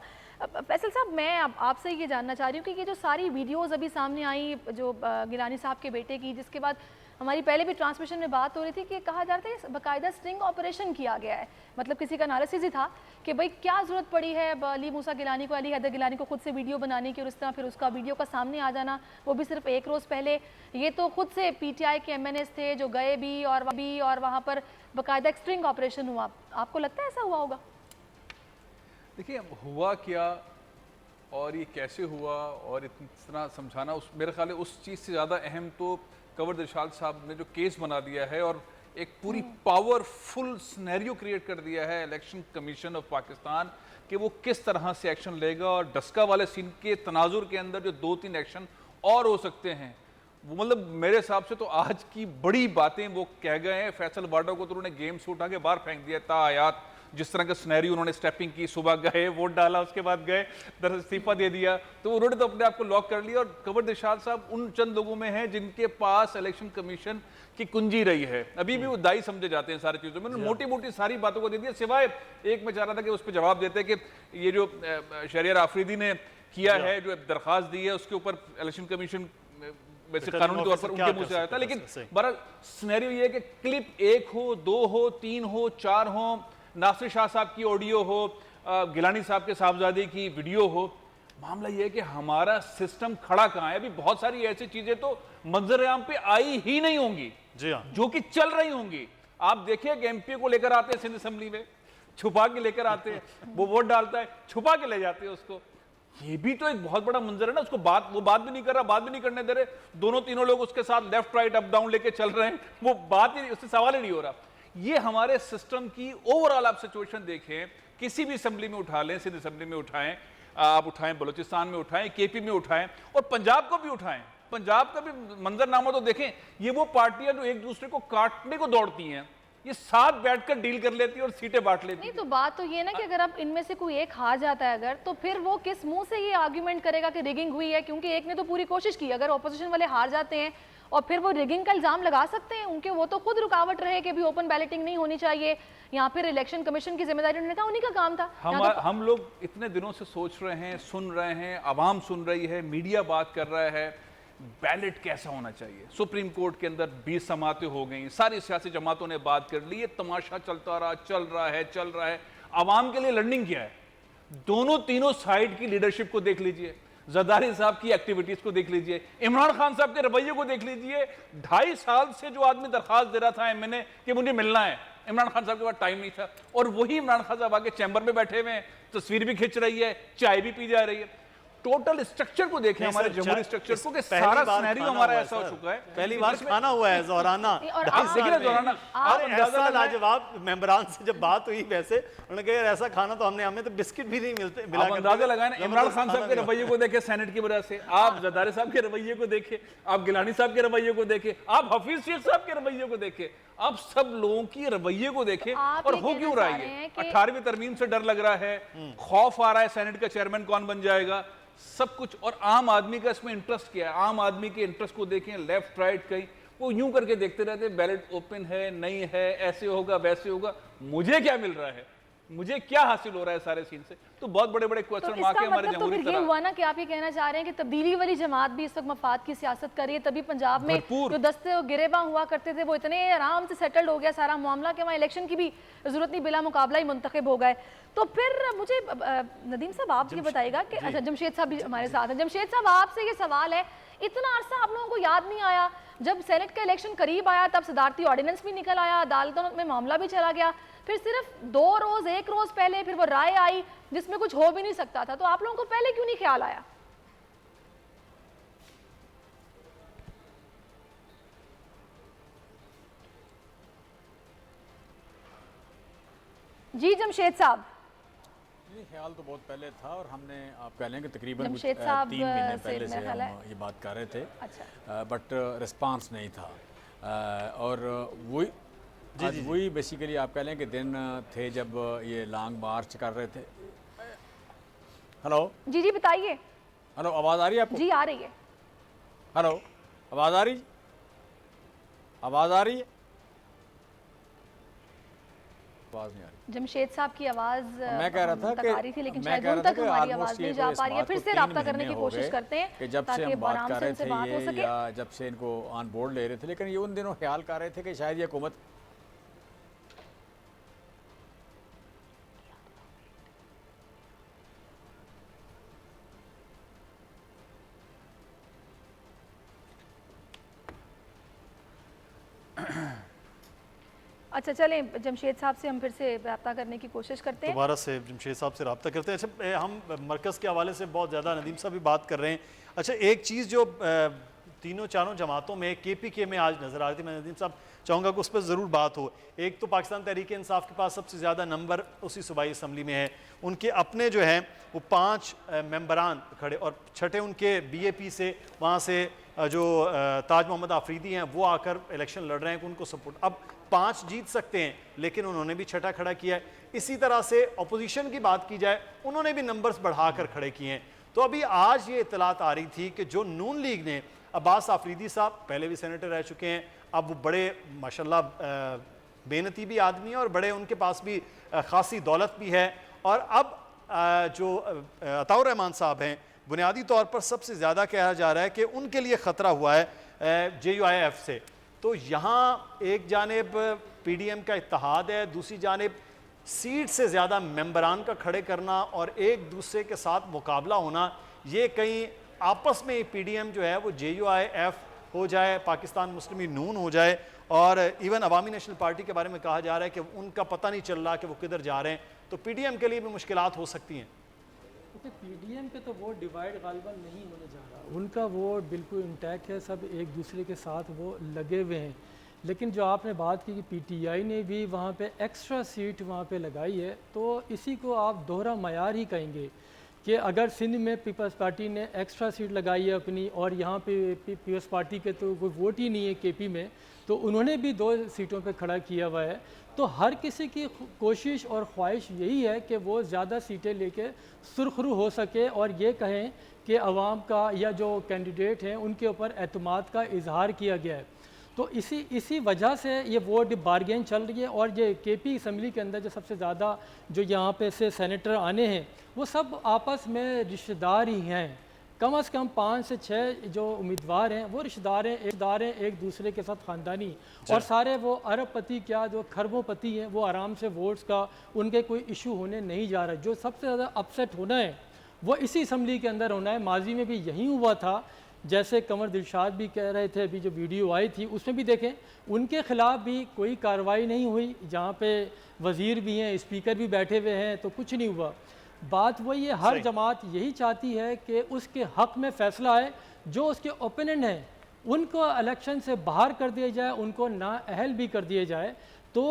फैसल साहब मैं आपसे ये जानना चाह रही हूँ कि ये जो सारी वीडियोज़ अभी सामने आई जो गिलानी साहब के बेटे की, जिसके बाद हमारी पहले भी ट्रांसमिशन में बात हो रही थी कि कहा जा रहा था बाकायदा स्ट्रिंग ऑपरेशन किया गया है, मतलब किसी का एनालिसिस ही था कि भाई क्या ज़रूरत पड़ी है अली मूसा गिलानी को, अली हैदर गिलानी को खुद से वीडियो बनाने की और इस तरह फिर उसका वीडियो का सामने आ जाना, वो भी सिर्फ एक रोज़ पहले। ये तो खुद से PTI के MNAs थे जो गए भी और वहाँ पर बाकायदा एक स्ट्रिंग ऑपरेशन हुआ। आपको लगता है ऐसा हुआ होगा? देखिए हुआ क्या और ये कैसे हुआ और इस तरह समझाना उस मेरे ख्याल है उस चीज़ से ज़्यादा अहम तो कंवर दिलशाद साहब ने जो केस बना दिया है और एक पूरी पावरफुल सिनेरियो क्रिएट कर दिया है इलेक्शन कमीशन ऑफ पाकिस्तान कि वो किस तरह से एक्शन लेगा। और डस्का वाले सीन के तनाजुर के अंदर जो 2-3 एक्शन और हो सकते हैं, वो मतलब मेरे हिसाब से तो आज की बड़ी बातें वो कह गए हैं। फैसल वाडा को तो उन्होंने गेम से उठा के बाहर फेंक दिया तायात, जिस तरह का सिनेरियो उन्होंने स्टेपिंग की, सुबह गए वोट डाला, उसके बाद गए इस्तीफा दे दिया, तो उन्होंने तो अपने आप को लॉक कर लिया। और कंवर दिलशाद साहब उन चंद लोगों में हैं जिनके पास इलेक्शन कमीशन की कुंजी रही है, अभी भी वो दाई समझे जाते हैं सारी चीज़ों में। उन्होंने मोटी मोटी सारी बातों को दे दिया, सिवाय एक मैं चाह रहा था कि उस पर जवाब देते कि ये जो शहरियार आफरीदी ने किया है, जो दरख्वास्त दी है, उसके ऊपर इलेक्शन कमीशन वैसे कानूनी तौर पर उनके मुंह से आया था। लेकिन बहरहाल सिनेरियो ये है कि क्लिप 1 हो, 2 हो, 3 हो, 4 हो, नासिर शाह साहब की ऑडियो हो, गिलानी साहब के साहबजादे की वीडियो हो, मामला यह है कि हमारा सिस्टम खड़ा कहाँ है। अभी बहुत सारी ऐसी चीजें तो मंजर आम पे आई ही नहीं होंगी जो कि चल रही होंगी। आप देखिए कि MP को लेकर आते हैं सिंध असेंबली में, छुपा के लेकर आते हैं, वो वोट डालता है, छुपा के ले जाते हैं उसको। ये भी तो एक बहुत बड़ा मंजर है ना। उसको वो बात भी नहीं कर रहा, बात भी नहीं करने दे रहे, दोनों तीनों लोग उसके साथ लेफ्ट राइट अप डाउन लेके चल रहे हैं, वो बात ही, उससे सवाल ही नहीं हो रहा। ये हमारे सिस्टम की ओवरऑल आप सिचुएशन देखें, किसी भी असेंबली में उठा लें, सिंध असेंबली में उठाएं, आप उठाएं, बलूचिस्तान में उठाएं, केपी में उठाएं और पंजाब को भी उठाएं, पंजाब का भी मंजरनामा तो देखें। ये वो पार्टियां जो एक दूसरे को काटने को दौड़ती हैं, ये साथ बैठकर डील कर लेती है और सीटें बांट लेती नहीं है। तो बात तो ये ना कि अगर अब इनमें से कोई एक हार जाता है अगर, तो फिर वो किस मुंह से ये आर्ग्यूमेंट करेगा कि रिगिंग हुई है, क्योंकि एक ने तो पूरी कोशिश की। अगर ऑपोजिशन वाले हार जाते हैं और फिर वो रिगिंग का इल्जाम लगा सकते हैं उनके, वो तो खुद रुकावट रहे कि भी ओपन बैलेटिंग नहीं होनी चाहिए, यहाँ फिर इलेक्शन कमीशन की जिम्मेदारी उन्होंने कहा उन्हीं का काम था। हम लोग इतने दिनों से सोच रहे हैं, सुन रहे हैं, आवाम सुन रही है, मीडिया बात कर रहा है, बैलेट कैसा होना चाहिए। सुप्रीम कोर्ट के अंदर 20 जमातें हो गई, सारी सियासी जमातों ने बात कर ली, ये तमाशा चलता रहा, चल रहा है। आवाम के लिए लर्निंग क्या है? दोनों तीनों साइड की लीडरशिप को देख लीजिए, जरदारी साहब की एक्टिविटीज को देख लीजिए, इमरान खान साहब के रवैये को देख लीजिए। 2.5 साल से जो आदमी दरखास्त दे रहा था एमएनए कि मुझे मिलना है, इमरान खान साहब के पास टाइम नहीं था, और वही इमरान खान साहब आके चैम्बर में बैठे हुए हैं, तस्वीर भी खिंच रही है, चाय भी पी जा रही है। टोटल स्ट्रक्चर को देखें, हमारे जमहूरी स्ट्रक्चर को, कि सारा सिनेरियो हमारा ऐसा हो चुका है। पहली बार खाना हुआ है ज़ोराना, ऐसा लाजवाब मेंबरान से जब बात हुई, वैसे उन्होंने कहा ऐसा खाना तो हमें तो बिस्किट भी नहीं मिलते। आप अंदाजा लगाएं, इमरान खान साहब के रवैये को देखें सेनेट की वजह से, आप जरदारी साहब के रवैये को देखें, आप गिलानी साहब के रवैये को देखें, आप हफीज शेख साहब के रवैये को देखें, आप सब लोगों की रवैये को देखें। और हो क्यों रहा है? 18वीं तरमीम से डर लग रहा है, खौफ आ रहा है सेनेट का चेयरमैन कौन बन जाएगा, सब कुछ। और आम आदमी का इसमें इंटरेस्ट क्या है? आम आदमी के इंटरेस्ट को देखें, लेफ्ट राइट कहीं वो यूं करके देखते रहते, बैलेट ओपन है नहीं है, ऐसे होगा वैसे होगा, मुझे क्या मिल रहा है, मुझे क्या हासिल हो रहा है सारे सीन से? तो बहुत बड़े बड़े क्वेश्चन मार्क है हमारे जमहूरी तरफ। तो फिर ये हुआ ना कि आप ये कहना चाह रहे हैं कि तब्दीली वाली जमात भी इस वक्त मफाद की सियासत कर रही है, तभी पंजाब में जो दस्ते और गिरेबा हुआ करते थे वो इतने आराम से सेटल्ड हो गया सारा मामला कि वहाँ इलेक्शन की भी जरूरत नहीं, बिला मुकाबला ही मुंतखब हो गए। तो फिर मुझे नदीम साहब आप ये बताइएगा कि अच्छा जमशेद साहब भी हमारे साथ हैं। जमशेद साहब आपसे ये सवाल है, इतना अरसा आप लोगों को याद नहीं आया जब सेनेट का इलेक्शन करीब आया तब सदारती ऑर्डिनेंस भी निकल आया, अदालतों में मामला भी चला गया, फिर सिर्फ 2 रोज 1 रोज पहले फिर वो राय आई जिसमें कुछ हो भी नहीं सकता था, तो आप लोगों को पहले क्यों नहीं ख्याल आया? जी जमशेद साहब। ख्याल तो बहुत पहले था और हमने आप कह लें कि तकरीबन 3 जमशेद महीने से पहले से मेरा ख्याल हम ये बात कर रहे थे, अच्छा। बट रिस्पांस नहीं था। और वही बेसिकली आप कह लें कि दिन थे जब ये लॉन्ग मार्च कर रहे थे। हेलो जी जी बताइए। हेलो, आवाज़ आ रही है आपको? जी आ रही है। हेलो, आवाज़ आ रही है? आवाज़ आ रही है? आवाज़ नहीं आ रही। जमशेद साहब की आवाज़ मैं कह रहा था कि आ रही थी, लेकिन शायद उन तक हमारी आवाज़ नहीं जा पा रही है। फिर से रब्ता करने की कोशिश करते हैं कि जब से ताकि हम बात आराम कर से रहे इनसे थे बात हो ये, सके। या जब से इनको ऑन बोर्ड ले रहे थे, लेकिन ये उन दिनों ख्याल कर रहे थे कि शायद ये हुकूमत अच्छा चलें, जमशेद साहब से हम फिर से रब्ता करने की कोशिश करते हैं। दोबारा से जमशेद साहब से रब्ता करते हैं। अच्छा, हम मरकज़ के हवाले से बहुत ज़्यादा नदीम साहब भी बात कर रहे हैं। अच्छा, एक चीज़ जो तीनों चारों जमातों में KPK में आज नज़र आ रही थी, मैं नदीम साहब चाहूँगा कि उस पर ज़रूर बात हो। एक तो पाकिस्तान तहरीक इंसाफ के पास सबसे ज़्यादा नंबर उसी सूबाई असम्बली में है, उनके अपने जो हैं वो 5 मेंबरान खड़े, और छठे उनके BAP से, वहाँ से जो ताज मोहम्मद आफरीदी हैं वो आकर इलेक्शन लड़ रहे हैं, उनको सपोर्ट। अब 5 जीत सकते हैं, लेकिन उन्होंने भी छठा खड़ा किया है। इसी तरह से अपोजिशन की बात की जाए, उन्होंने भी नंबर्स बढ़ाकर खड़े किए हैं। तो अभी आज ये इतलात आ रही थी कि जो नून लीग ने, अब्बास आफरीदी साहब पहले भी सेनेटर रह चुके हैं, अब वो बड़े माशाल्लाह बेनती भी आदमी है और बड़े उनके पास भी खासी दौलत भी है, और अब जो अताउर रहमान साहब हैं, बुनियादी तौर पर सबसे ज़्यादा कहा जा रहा है कि उनके लिए ख़तरा हुआ है JUIF से। तो यहाँ एक जानिब PDM का इत्तेहाद है, दूसरी जानिब सीट से ज़्यादा मेंबरान का खड़े करना और एक दूसरे के साथ मुकाबला होना, ये कहीं आपस में PDM जो है वो JUIF हो जाए, पाकिस्तान मुस्लिम नून हो जाए, और इवन अवामी नेशनल पार्टी के बारे में कहा जा रहा है कि उनका पता नहीं चल रहा कि वो किधर जा रहे हैं। तो PDM के लिए भी मुश्किलात हो सकती हैं। देखिए पीडीएम के तो वोट डिवाइड गालिबा नहीं होने जा रहा, उनका वोट बिल्कुल इंटैक्ट है, सब एक दूसरे के साथ वो लगे हुए हैं। लेकिन जो आपने बात की कि पीटीआई ने भी वहाँ पे एक्स्ट्रा सीट वहाँ पे लगाई है, तो इसी को आप दोहरा मयार ही कहेंगे कि अगर सिंध में पीपल्स पार्टी ने एक्स्ट्रा सीट लगाई है अपनी और यहाँ पे पीपल्स पार्टी के तो कोई वोट ही नहीं है केपी में, तो उन्होंने भी 2 सीटों पे खड़ा किया हुआ है। तो हर किसी की कोशिश और ख्वाहिश यही है कि वो ज़्यादा सीटें लेके सुरखरू हो सके और ये कहें कि अवाम का या जो कैंडिडेट हैं उनके ऊपर एतमाद का इजहार किया गया है। तो इसी वजह से ये वोट बारगेन चल रही है। और ये केपी असम्बली के अंदर जो सबसे ज़्यादा जो यहाँ पे से सेनेटर आने हैं वो सब आपस में रिश्तेदार ही हैं। कम से कम 5 से 6 जो उम्मीदवार हैं वो रिश्तेदार हैं एक दूसरे के साथ ख़ानदानी, और सारे वो अरबपति क्या जो खरबोपति हैं वो आराम से वोट्स का उनके कोई इशू होने नहीं जा रहा। जो सबसे ज़्यादा अपसेट होना है वो इसी असम्बली के अंदर होना है। माजी में भी यही हुआ था, जैसे कंवर दिलशाद भी कह रहे थे, अभी जो वीडियो आई थी उसमें भी देखें उनके ख़िलाफ़ भी कोई कार्रवाई नहीं हुई, जहाँ पे वज़ीर भी हैं, स्पीकर भी बैठे हुए हैं, तो कुछ नहीं हुआ। बात वही है, हर जमात यही चाहती है कि उसके हक़ में फ़ैसला आए, जो उसके ओपोनेंट हैं उनको इलेक्शन से बाहर कर दिया जाए, उनको नाअहल भी कर दिया जाए। तो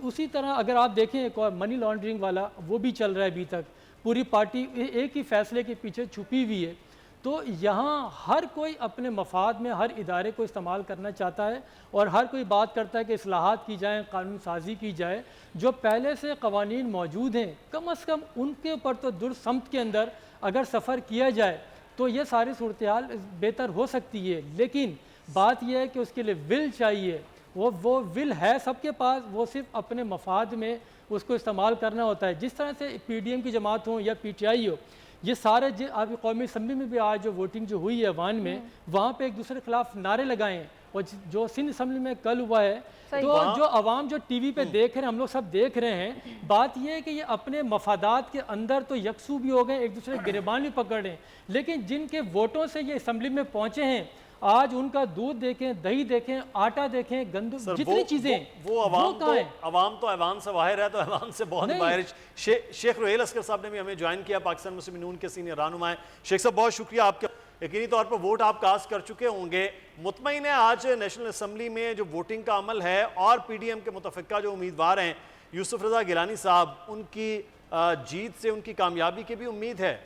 उसी तरह अगर आप देखें एक और मनी लॉन्ड्रिंग वाला वो भी चल रहा है, अभी तक पूरी पार्टी एक ही फ़ैसले के पीछे छुपी हुई है। तो यहाँ हर कोई अपने मफाद में हर इदारे को इस्तेमाल करना चाहता है और हर कोई बात करता है कि इस्लाहात की जाए, कानून साजी की जाए। जो पहले से कवानीन मौजूद हैं कम से कम उनके ऊपर तो दुरसमत के अंदर अगर सफ़र किया जाए तो ये सारी सूरत हाल बेहतर हो सकती है। लेकिन बात यह है कि उसके लिए विल चाहिए, वो विल है सबके पास, वो सिर्फ अपने मफाद में उसको इस्तेमाल करना होता है। जिस तरह से पीडीएम की जमात हो या पीटीआई हो, ये सारे आप कौमी असम्बली में भी आज जो वोटिंग जो हुई है वान में, वहाँ पे एक दूसरे के खिलाफ नारे लगाए हैं। और जो सिंध असम्बली में कल हुआ है, तो जो अवाम जो टीवी पे देख रहे हैं, हम लोग सब देख रहे हैं, बात यह है कि ये अपने मफादात के अंदर तो यकसू भी हो गए, एक दूसरे गिरबान भी पकड़ रहे हैं। लेकिन जिनके वोटों से ये असम्बली में पहुँचे हैं, आज उनका दूध देखें, दही देखें, आटा देखें, गंदम, जितनी चीजें वो अवाम तो अवाम से बाहर है, तो अवाम से बहुत बाहर। शेख रुहेल अस्कर साहब ने भी हमें ज्वाइन किया, पाकिस्तान मुस्लिम नून के सीनियर रहनुमा हैं। शेख साहब बहुत शुक्रिया आपका। यकीनी तौर पर वोट आप कास्ट कर चुके होंगे, मुतमईन है आज नेशनल असम्बली में जो वोटिंग का अमल है और पीडीएम के मुतफ़िका जो उम्मीदवार हैं यूसुफ रज़ा गिलानी साहब, उनकी जीत से, उनकी कामयाबी की भी उम्मीद है?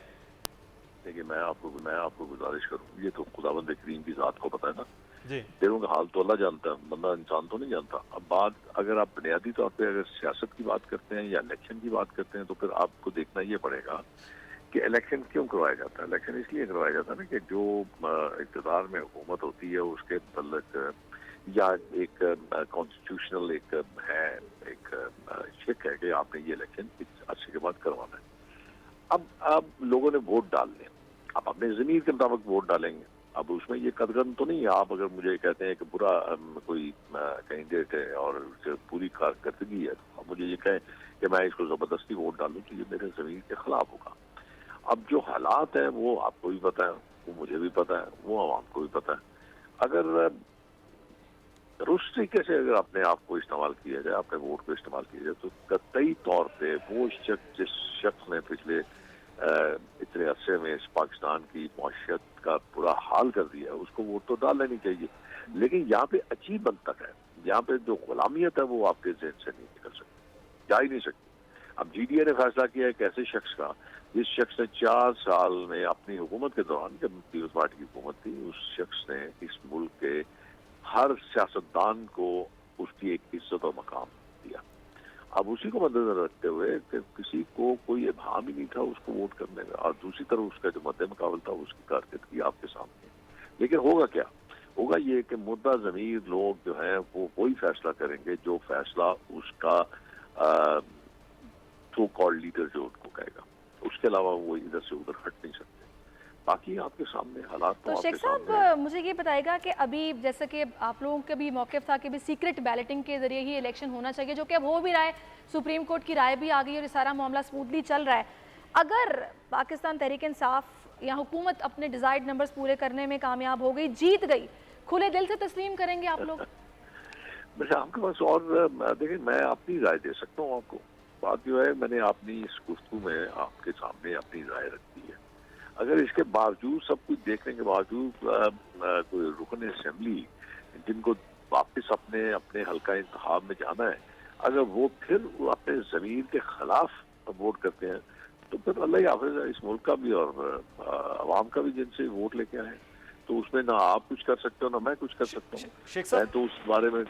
देखिए मैं आपको गुजारिश करूँ, ये तो खुदावंद करीम की ज़ात को पता है ना जी, दिलों का हाल तो अल्लाह जानता है, बंदा इंसान तो नहीं जानता। अब बात अगर आप बुनियादी तौर पे अगर सियासत की बात करते हैं या इलेक्शन की बात करते हैं, तो फिर आपको देखना ये पड़ेगा कि इलेक्शन क्यों करवाया जाता है। इलेक्शन इसलिए करवाया जाता है ना कि जो इक़्तिदार में हुकूमत होती है उसके मतलब या एक कॉन्स्टिट्यूशनल एक शिक है कि आपने ये इलेक्शन इस अर्से के बाद करवाना है। अब लोगों ने वोट डाल लिया, आप अपने ज़मीर के मुताबिक वोट डालेंगे। अब उसमें ये कदगन तो नहीं है, आप अगर मुझे कहते हैं कि बुरा कोई कैंडिडेट है और पूरी कारकर्दगी है, तो मुझे ये कहें कि मैं इसको ज़बरदस्ती वोट डालूं तो ये मेरे ज़मीर के खिलाफ होगा। अब जो हालात हैं वो आपको भी पता है, वो मुझे भी पता है, वो आवाम को भी पता है। अगर दुरुस्त तरीके से अगर अपने आप को इस्तेमाल किया जाए, अपने वोट को इस्तेमाल किया जाए, तो कतई तौर पे वो शख्स जिस शख्स ने पिछले इतने अरसे में इस पाकिस्तान की माशियत का पूरा हाल कर दिया है, उसको वोट तो डाल लेनी चाहिए। लेकिन यहाँ पे अजीब मंतक है, यहाँ पे जो गुलामियत है वो आपके जहन से नहीं निकल सकती, जा ही नहीं सकती। अब जीडीए ने फैसला किया है एक ऐसे शख्स का जिस शख्स ने 4 साल में अपनी हुकूमत के दौरान, जब पीपल्स पार्टी की हुकूमत थी, उस शख्स ने इस मुल्क के हर सियासतदान को उसकी एक इज्जत और मकाम दिया। अब उसी को मद्देनजर रखते हुए कि किसी को कोई इबाम ही नहीं था उसको वोट करने का, और दूसरी तरफ उसका जो मद्दे मुकाबल था उसकी कारकर्दगी आपके सामने। लेकिन होगा क्या? होगा ये कि मुद्दा ज़मीर लोग जो हैं वो वही फैसला करेंगे जो फैसला उसका सो कॉल्ड लीडर जो उनको कहेगा, उसके अलावा वो इधर से उधर हट नहीं सकते। बाकी आपके सामने हालात तो शेख साहब मुझे ये बताएगा कि अभी जैसे कि आप लोगों का भी मौक़िफ़ था कि भी सीक्रेट बैलेटिंग के ज़रिए ही इलेक्शन होना चाहिए, जो कि अब हो भी रहा है, सुप्रीम कोर्ट की राय भी आ गई और ये सारा मामला स्मूथली चल रहा है। अगर पाकिस्तान तहरीक इंसाफ या हुकूमत अपने डिज़ायर्ड नंबर्स पूरे करने में कामयाब हो गई, जीत गई, खुले दिल से तस्लीम करेंगे आप लोग? वैसे आपके पास और देखिए मैं अपनी राय दे सकता हूँ आपको, बात जो है मैंने अपनी इस गुफ्तगू में आपके सामने अपनी राय रखी है। अगर इसके बावजूद सब कुछ देखने के बावजूद कोई रुकन असेंबली जिनको वापस अपने अपने हल्का इंतखाब में जाना है, अगर वो फिर अपने ज़मीर के खिलाफ वोट करते हैं तो फिर अल्लाह ही हाफ़िज़ इस मुल्क का भी और आवाम का भी, जिनसे वोट लेके आए। तो उसमें ना आप कुछ कर सकते हो ना मैं कुछ कर सकता हूँ। मैं तो उस बारे में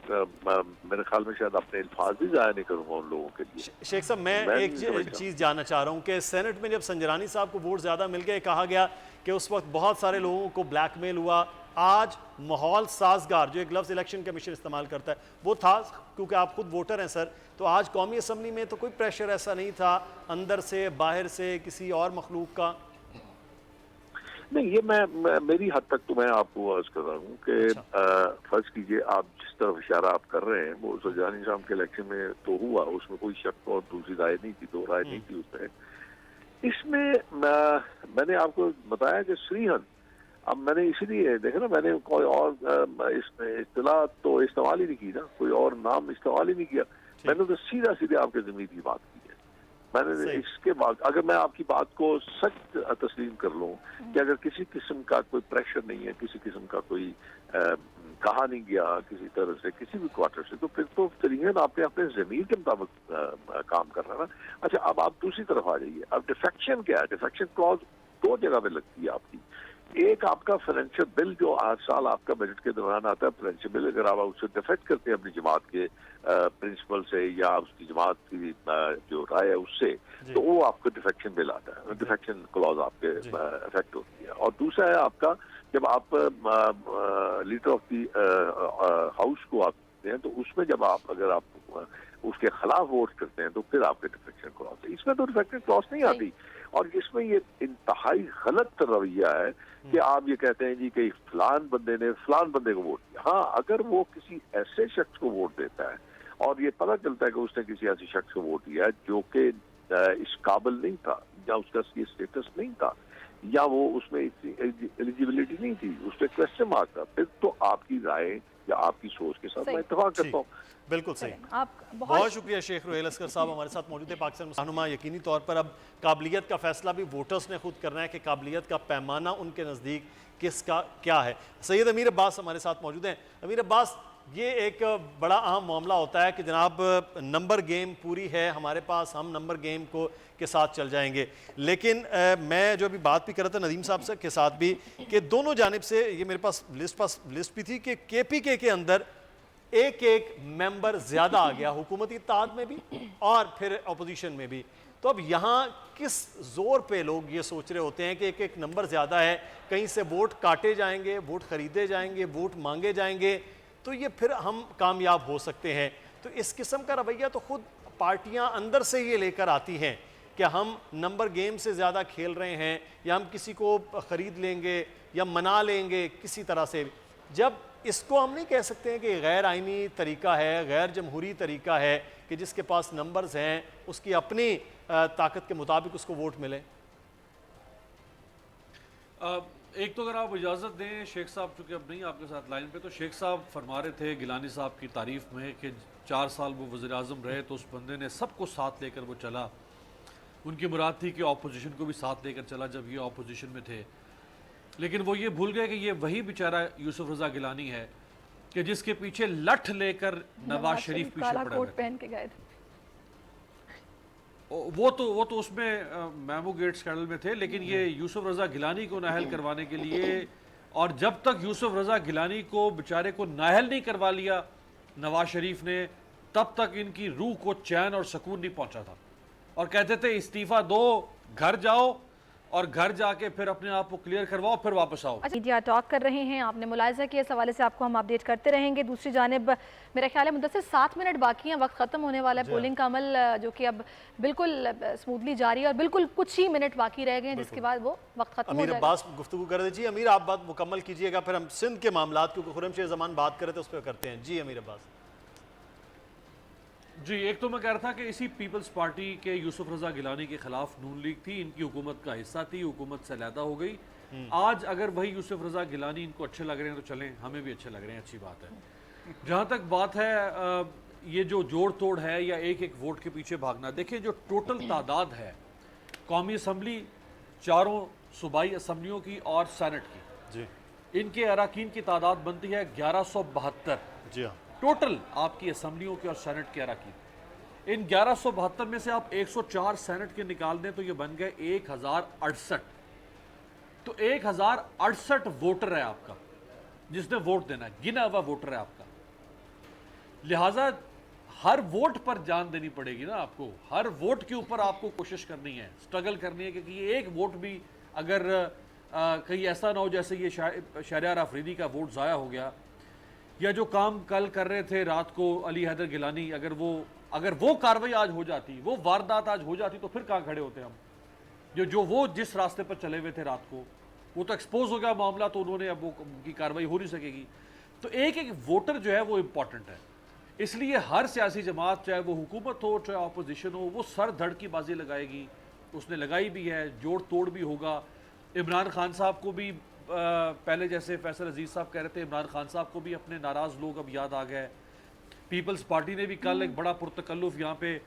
मेरे ख्याल में शायद अपने अल्फाज भी ज़ाया नहीं करूँगा उन लोगों के लिए। शेख साहब मैं एक चीज़ जानना चाह रहा हूँ कि सेनेट में जब संजरानी साहब को वोट ज़्यादा मिल गए, कहा गया कि उस वक्त बहुत सारे लोगों को ब्लैकमेल हुआ। आज माहौल साजगार, जो एक लफ्ज़ इलेक्शन कमीशन इस्तेमाल करता है, वो था क्योंकि आप खुद वोटर हैं सर, तो आज कौमी असम्बली में तो कोई प्रेशर ऐसा नहीं था अंदर से बाहर से किसी और मखलूक का? नहीं, ये मैं मेरी हद तक तो मैं आपको अर्ज कर रहा हूँ कि फर्ज कीजिए आप जिस तरफ इशारा आप कर रहे हैं वो संजरानी साहब के इलेक्शन में तो हुआ, उसमें कोई शक और दूसरी राय नहीं थी, दो राय नहीं थी उसमें। इसमें मैंने आपको बताया कि श्रीहन, अब मैंने इसीलिए देखा ना, मैंने कोई और इस्तेलाह तो इस्तेमाल ही नहीं की ना, कोई और नाम इस्तेमाल ही नहीं किया। मैंने तो सीधा सीधे आपके ज़मीर की बात की है। मैंने इसके बाद अगर मैं आपकी बात को सच तस्लीम कर लूँ कि अगर किसी किस्म का कोई प्रेशर नहीं है, किसी किस्म का कोई कहा नहीं गया किसी तरह से किसी भी क्वार्टर से, तो फिर तो तरीक़न आपने अपने ज़मीर के मुताबिक काम करना ना। अच्छा, अब आप दूसरी तरफ आ जाइए। अब डिफेक्शन क्या है? डिफेक्शन क्लॉज दो जगह पे लगती है आपकी। एक आपका फाइनेंशियल बिल जो हर साल आपका बजट के दौरान आता है, फाइनेंशियल बिल, अगर आप उससे डिफेक्ट करते हैं अपनी जमात के प्रिंसिपल से या उसकी जमात की जो राय है उससे, तो वो आपको डिफेक्शन बिल आता है, डिफेक्शन क्लॉज आपके इफेक्ट होती है। और दूसरा है आपका, जब आप लीडर ऑफ दी हाउस को आप देते हैं तो उसमें जब आप अगर आप उसके खिलाफ वोट करते हैं तो फिर आपके डिफेक्शन क्लॉज है। इसमें तो डिफेक्शन क्लॉज नहीं आती। और इसमें ये इंतहाई गलत रवैया है कि आप ये कहते हैं जी कि फलान बंदे ने फलान बंदे को वोट दिया। हाँ, अगर वो किसी ऐसे शख्स को वोट देता है और ये पता चलता है कि उसने किसी ऐसे शख्स को वोट दिया जो कि इस काबिल नहीं था या उसका ये स्टेटस नहीं था या वो उसमें एलिजिबिलिटी नहीं थी, उस पर क्वेश्चन मार्क था, फिर तो आपकी राय या आपकी सोच के साथ मैं इत्तेफाक करता हूँ। बिल्कुल सही। आप बहुत शुक्रिया शेख रुहेल असगर साहब हमारे साथ मौजूद है। पाकिस्तान रहनुमा, यकीनी तौर पर अब काबिलियत का फैसला भी वोटर्स ने खुद करना है कि काबिलियत का पैमाना उनके नज़दीक किसका क्या है। सैयद अमीर अब्बास हमारे साथ मौजूद हैं। अमीर अब्बास, ये एक बड़ा अहम मामला होता है कि जनाब नंबर गेम पूरी है हमारे पास, हम नंबर गेम को के साथ चल जाएंगे, लेकिन मैं जो अभी बात भी कर रहा था नदीम साहब से के साथ भी कि दोनों जानिब से ये मेरे पास लिस्ट भी थी कि KPK के अंदर एक एक मेंबर ज्यादा आ गया, हुकूमती इत्तेहाद में भी और फिर अपोजिशन में भी। तो अब यहाँ किस जोर पे लोग ये सोच रहे होते हैं कि एक एक नंबर ज्यादा है, कहीं से वोट काटे जाएंगे, वोट खरीदे जाएंगे, वोट मांगे जाएंगे, तो ये फिर हम कामयाब हो सकते हैं। तो इस किस्म का रवैया तो खुद पार्टियां अंदर से ये लेकर आती हैं कि हम नंबर गेम से ज़्यादा खेल रहे हैं या हम किसी को ख़रीद लेंगे या मना लेंगे किसी तरह से। जब इसको हम नहीं कह सकते हैं कि गैर आइनी तरीका है, गैर जमहूरी तरीका है कि जिसके पास नंबर्स हैं उसकी अपनी ताकत के मुताबिक उसको वोट मिले। एक तो अगर आप इजाज़त दें शेख साहब, चूँकि अब नहीं आपके साथ लाइन पे, तो शेख साहब फरमा रहे थे गिलानी साहब की तारीफ़ में कि 4 साल वो वज़ीर-ए-आज़म रहे तो उस बंदे ने सबको साथ लेकर वो चला। उनकी मुराद थी कि अपोजिशन को भी साथ लेकर चला जब ये अपोजिशन में थे, लेकिन वो ये भूल गए कि ये वही बेचारा यूसुफ रज़ा गिलानी है कि जिसके पीछे लठ लेकर नवाज शरीफ पीछे पड़ा कोट पहन के गए थे। वो तो उसमें मैमू गेट स्कैंडल में थे, लेकिन ये यूसुफ रज़ा गिलानी को नाअहल करवाने के लिए, और जब तक यूसुफ रज़ा गिलानी को बेचारे को नाअहल नहीं करवा लिया नवाज शरीफ ने, तब तक इनकी रूह को चैन और सुकून नहीं पहुंचा था। और कहते थे इस्तीफा दो, घर जाओ और घर जाके फिर अपने आप को क्लियर करवाओ, फिर वापस आओ। मीडिया टॉक कर रहे हैं, आपने मुलाहिजा किया, इस हवाले से आपको हम अपडेट करते रहेंगे। दूसरी जानिब मेरा ख्याल है मुद्दत 7 मिनट बाकी हैं, वक्त ख़त्म होने वाला है। पोलिंग का अमल जो कि अब बिल्कुल स्मूथली जारी है और बिल्कुल कुछ ही मिनट बाकी रह गए हैं, जिसके बाद वो वक्त खत्म हो जाएगा। अमीर अब्बास गुफ्तगू कर दीजिए। अमीर, आप बात मुकम्मल कीजिएगा, फिर हम सिंध के मामला, क्योंकि खुर्रमशेर ज़मान बात करे तो उस पर करते हैं। जी अमीर अब्बास। जी, एक तो मैं कह रहा था कि इसी पीपल्स पार्टी के यूसुफ रज़ा गिलानी के खिलाफ नून लीग थी, इनकी हुकूमत का हिस्सा थी, हुकूमत से अलहदा हो गई। आज अगर वही यूसुफ रज़ा गिलानी इनको अच्छे लग रहे हैं तो चलें, हमें भी अच्छे लग रहे हैं, अच्छी बात है। जहाँ तक बात है ये जो जोड़ तोड़ है या एक एक वोट के पीछे भागना, देखिए जो टोटल तादाद है कौमी असम्बली, चारों सूबाई असम्बलियों की और सेनेट की, जी इनके अराकीन की तादाद बनती है 1172। जी हाँ, टोटल आपकी असम्बलियों के और सेनेट के अराकीन, इन 1172 में से आप 104 सेनेट के निकाल दें तो ये बन गए 1068। तो 1068 वोटर है आपका जिसने वोट देना है, गिना हुआ वोटर है आपका। लिहाजा हर वोट पर जान देनी पड़ेगी ना आपको, हर वोट के ऊपर आपको कोशिश करनी है, स्ट्रगल करनी है, क्योंकि ये एक वोट भी अगर कहीं ऐसा ना हो जैसे ये शहरयार आफरीदी का वोट ज़ाया हो गया, या जो काम कल कर रहे थे रात को अली हैदर गिलानी, अगर वो कार्रवाई आज हो जाती, वो वारदात आज हो जाती, तो फिर कहाँ खड़े होते हम? जो वो जिस रास्ते पर चले हुए थे रात को, वो तो एक्सपोज हो गया मामला, तो उन्होंने अब वो की कार्रवाई हो नहीं सकेगी। तो एक एक वोटर जो है वो इम्पॉर्टेंट है, इसलिए हर सियासी जमात, चाहे वो हुकूमत हो चाहे अपोजिशन हो, वो सर धड़ की बाजी लगाएगी, उसने लगाई भी है, जोड़ तोड़ भी होगा। इमरान खान साहब को भी पहले जैसे फैसल अजीज साहब कह रहे थे, इमरान खान साहब को भी अपने नाराज़ लोग अब याद आ गए। पीपल्स पार्टी ने भी कल एक बड़ा पुरतकल्लुफ़ यहाँ पे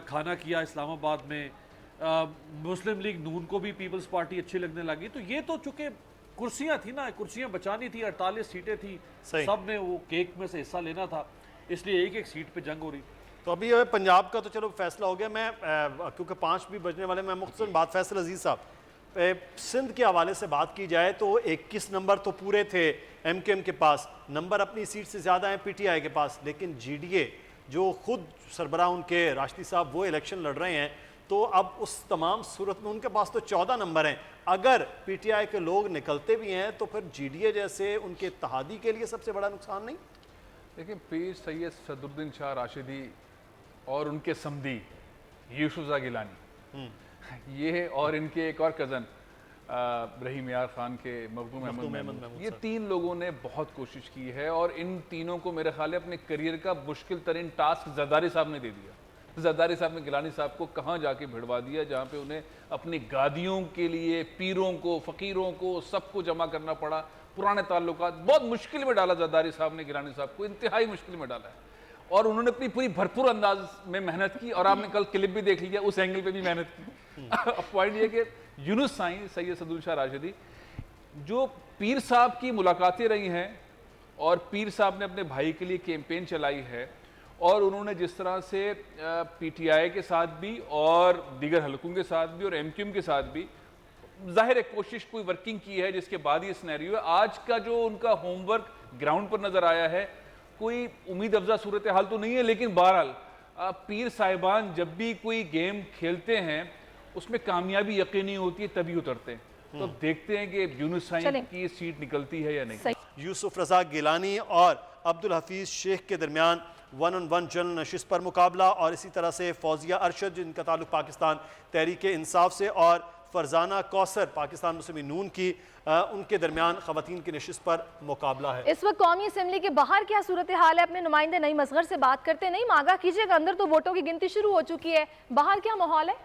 खाना किया इस्लामाबाद में। मुस्लिम लीग नून को भी पीपल्स पार्टी अच्छी लगने लगी। तो ये तो चूँकि कुर्सियाँ थी ना, कुर्सियाँ बचानी थी, 48 सीटें थी, सब ने वो केक में से हिस्सा लेना था, इसलिए एक एक सीट पे जंग हो रही। तो अभी पंजाब का तो चलो फैसला हो गया। मैं क्योंकि 5 भी बजने वाले, मैं मुख्तसर बात फैसल अजीज़ साहब, सिंध के हवाले से बात की जाए तो 21 नंबर तो पूरे थे MKM के पास, नंबर अपनी सीट से ज़्यादा हैं PTI के पास, लेकिन GDA जो खुद सरबराह उनके राशिदी साहब वो इलेक्शन लड़ रहे हैं, तो अब उस तमाम सूरत में उनके पास तो 14 नंबर हैं। अगर PTI के लोग निकलते भी हैं तो फिर GDA जैसे उनके इत्तेहादी के लिए सबसे बड़ा नुकसान नहीं? देखिए, पीर सैयद सदरुद्दीन शाह राशिदी और उनके समधी यूसुफ गिलानी, ये और इनके एक और कज़न रहीम यार खान के मखदूम अहमद, ये 3 लोगों ने बहुत कोशिश की है और इन तीनों को मेरे ख्याल है अपने करियर का मुश्किल तरीन टास्क जरदारी साहब ने दे दिया। जरदारी साहब ने गिलानी साहब को कहाँ जाके भिड़वा दिया, जहाँ पे उन्हें अपनी गादियों के लिए पीरों को, फ़कीरों को, सबको जमा करना पड़ा। पुराने ताल्लुकात बहुत मुश्किल में डाला जरदारी साहब ने गिलानी साहब को, इंतहाई मुश्किल में डाला है, और उन्होंने अपनी पूरी भरपूर अंदाज में मेहनत की, और आपने कल क्लिप भी देख लिया, उस एंगल पे भी मेहनत की। अब पॉइंट ये कि यूनुस साईं सैयद सदरुद्दीन शाह राशिदी, जो पीर साहब की मुलाकातें रही हैं और पीर साहब ने अपने भाई के लिए कैंपेन चलाई है, और उन्होंने जिस तरह से PTI के साथ भी और दीगर हलकों के साथ भी और MKM के साथ भी जाहिर है कोशिश कोई वर्किंग की है, जिसके बाद ये सिनेरियो है। आज का जो उनका होमवर्क ग्राउंड पर नजर आया है, कोई उम्मीद अफजा सूरत हाल तो नहीं है, लेकिन बहरहाल पीर साहिबान जब भी कोई गेम खेलते हैं उसमें कामयाबी यकीनी होती है, तभी उतरते हैं। तो अब देखते हैं कि यूनुस साईं की सीट निकलती है या नहीं। यूसुफ रजा गिलानी और अब्दुल हफीज शेख के दरमियान 1-on-1 जनरल नशिस्त पर मुकाबला, और इसी तरह से फौजिया अरशद जिनका ताल्लुक पाकिस्तान तहरीक इंसाफ से और फरजाना कौसर पाकिस्तान मुस्लिम नून की, उनके दरमियान खवातीन की नशिस्त पर मुकाबला है। इस वक्त कौमी असेंबली के बाहर क्या सूरत हाल है? अपने नुमाइंदे नईम असगर से बात करते। नहीं आगाह कीजिएगा, अंदर तो वोटों की गिनती शुरू हो चुकी है, बाहर क्या माहौल है?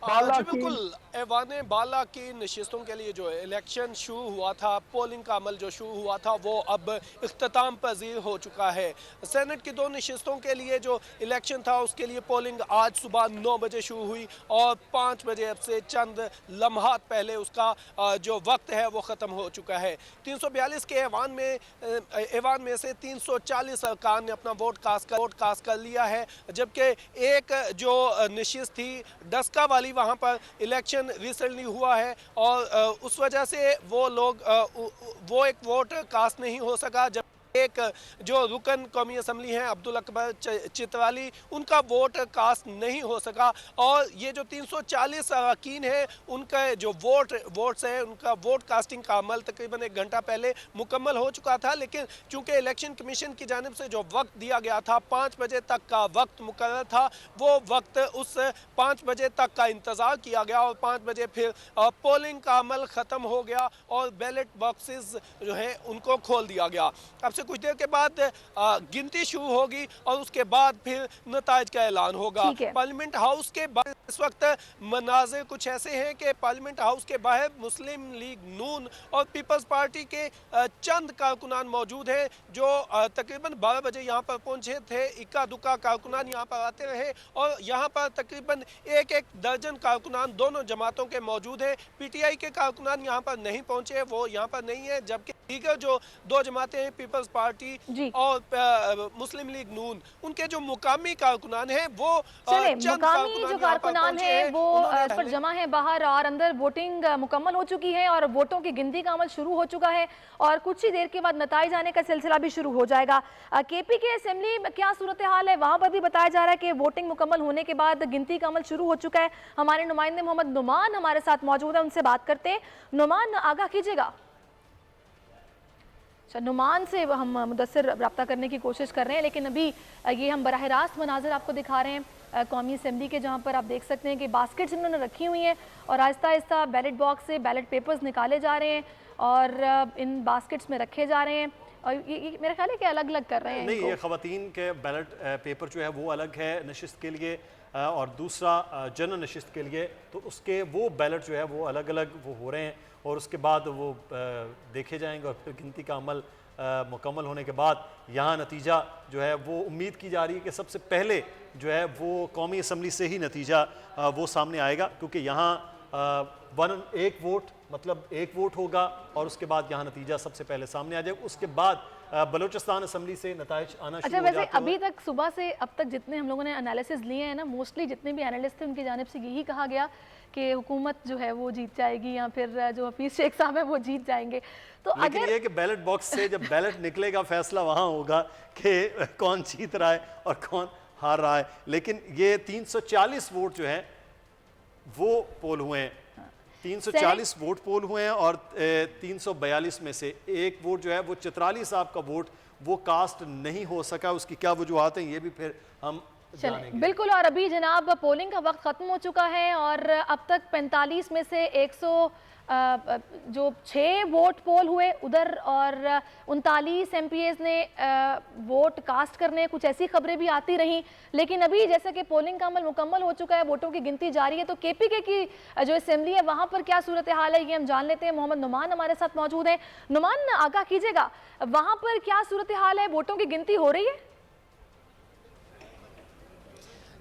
बिल्कुल, ऐवान बाला की नशिस्तों के लिए जो इलेक्शन शुरू हुआ था, पोलिंग का अमल जो शुरू हुआ था, वो अब इख्तिताम पजीर हो चुका है। सेनेट की 2 नशिस्तों के लिए जो इलेक्शन था उसके लिए पोलिंग आज सुबह 9 बजे शुरू हुई और 5 बजे अब से चंद लम्हात पहले उसका जो वक्त है वो ख़त्म हो चुका है। 342 के ऐवान में से 340 अरकान ने अपना वोट कास्ट कर लिया है, जबकि एक जो नशिस्त थी डस्का वाली, वहाँ पर इलेक्शन रिसेंटली हुआ है और उस वजह से वो एक वोट कास्ट नहीं हो सका। जब एक जो रुकन कौमी असम्बली हैं अब्दुल अकबर चित्राली, उनका वोट कास्ट नहीं हो सका, और ये जो 340 अरकान हैं उनका जो वोट्स हैं उनका वोट कास्टिंग का अमल तकरीबन 1 घंटा पहले मुकम्मल हो चुका था। लेकिन चूंकि इलेक्शन कमीशन की जानिब से जो वक्त दिया गया था, 5 बजे तक का वक्त मुकर्रर था, वो वक्त उस 5 बजे तक का इंतज़ार किया गया और 5 बजे फिर पोलिंग का अमल ख़त्म हो गया और बैलेट बॉक्सेस जो है उनको खोल दिया गया। अब से से कुछ देर के बाद गिनती शुरू होगी और उसके बाद फिर नताइज का ऐलान होगा। पार्लियामेंट हाउस के बाहर इस वक्त मनाज़िर कुछ ऐसे हैं कि पार्लियामेंट हाउस के बाहर मुस्लिम लीग नून और पीपल्स पार्टी के चंद कारकुनान मौजूद हैं जो तकरीबन 12 बजे यहाँ पर पहुँचे थे। इक्का दुक्का कारकुनान यहाँ पर आते रहे और यहाँ पर तकरीबन एक दर्जन कारकुनान दोनों जमातों के मौजूद हैं। पीटीआई के कारकुनान यहाँ पर नहीं पहुँचे, वो यहाँ पर नहीं है, जबकि दीगर जो दो जमातें हैं पीपल्स पार्टी और मुस्लिम लीग नून, उनके जो मुकामी कारकुनान हैं वो मुकामी जो कारकुनान है वो इस पर जमा है बाहर और अंदर वोटिंग मुकम्मल हो चुकी है और वोटों की गिनती का अमल शुरू हो चुका है और कुछ ही देर के बाद नताइज आने का सिलसिला भी शुरू हो जाएगा। केपी के असेंबली में क्या सूरत हाल है, वहां पर भी बताया जा रहा है कि वोटिंग मुकम्मल होने के बाद गिनती का अमल शुरू हो चुका है। हमारे नुमाइंदे मोहम्मद नुमान हमारे साथ मौजूद है, उनसे बात करते हैं। नुमान, आगाह कीजिएगा। नुमान से हम मुदस्सिर रब्ता करने की कोशिश कर रहे हैं, लेकिन अभी ये हम बराह रास्त मनाज़िर आपको दिखा रहे हैं कौमी असेंबली के, जहाँ पर आप देख सकते हैं कि बास्केट्स इन्होंने रखी हुई हैं और आहिस्ता आहिस्ता बैलेट बॉक्स से बैलेट पेपर्स निकाले जा रहे हैं और इन बास्केट्स में रखे जा रहे हैं और ये मेरा ख्याल है कि अलग अलग कर रहे हैं। नहीं, ये ख़वातीन के बैलेट पेपर जो है वो अलग है नशिस्त के लिए और दूसरा जनरल नशिस्त के लिए, तो उसके वो बैलेट जो है वो अलग अलग वो हो रहे हैं और उसके बाद वो देखे जाएंगे और फिर गिनती का अमल मुकम्मल होने के बाद यहाँ नतीजा जो है वो उम्मीद की जा रही है कि सबसे पहले जो है वो कौमी असम्बली से ही नतीजा वो सामने आएगा, क्योंकि यहाँ एक वोट मतलब एक वोट होगा और उसके बाद यहाँ नतीजा सबसे पहले सामने आ जाएगा। उसके बाद बलूचिस्तान असम्बली से नताइज आना शुरू हो जाते हैं। अभी तक सुबह से अब तक जितने हम लोगों ने एनालिसिस लिए हैं ना, मोस्टली जितने भी एनालिस्ट थे उनकी जानिब से यही कहा गया कि हुकूमत जो है वो जीत जाएगी या फिर जो हफीज शेख साहब है वो जीत जाएंगे। तो लेकिन अगर ये कि बैलेट बॉक्स से जब बैलेट निकलेगा फैसला वहाँ होगा कि कौन जीत रहा है और कौन हार रहा है। लेकिन ये 340 वोट जो हैं वो पोल हुए हैं, 340 वोट पोल हुए हैं और 342 में से एक वोट जो है वो चित्राली साहब का वोट वो कास्ट नहीं हो सका। उसकी क्या वजूहत हैं ये भी फिर हम जानेंगे। बिल्कुल, और अभी जनाब पोलिंग का वक्त ख़त्म हो चुका है और अब तक 45 में से 106 वोट पोल हुए उधर और 39 MPs ने वोट कास्ट करने, कुछ ऐसी खबरें भी आती रहीं। लेकिन अभी जैसे कि पोलिंग का अमल मुकम्मल हो चुका है, वोटों की गिनती जारी है, तो KPK की जो असेंबली है वहाँ पर क्या सूरत हाल है ये हम जान लेते हैं। मोहम्मद नुमान हमारे साथ मौजूद हैं। नुमान, आगाह कीजिएगा, वहाँ पर क्या सूरत हाल है, वोटों की गिनती हो रही है?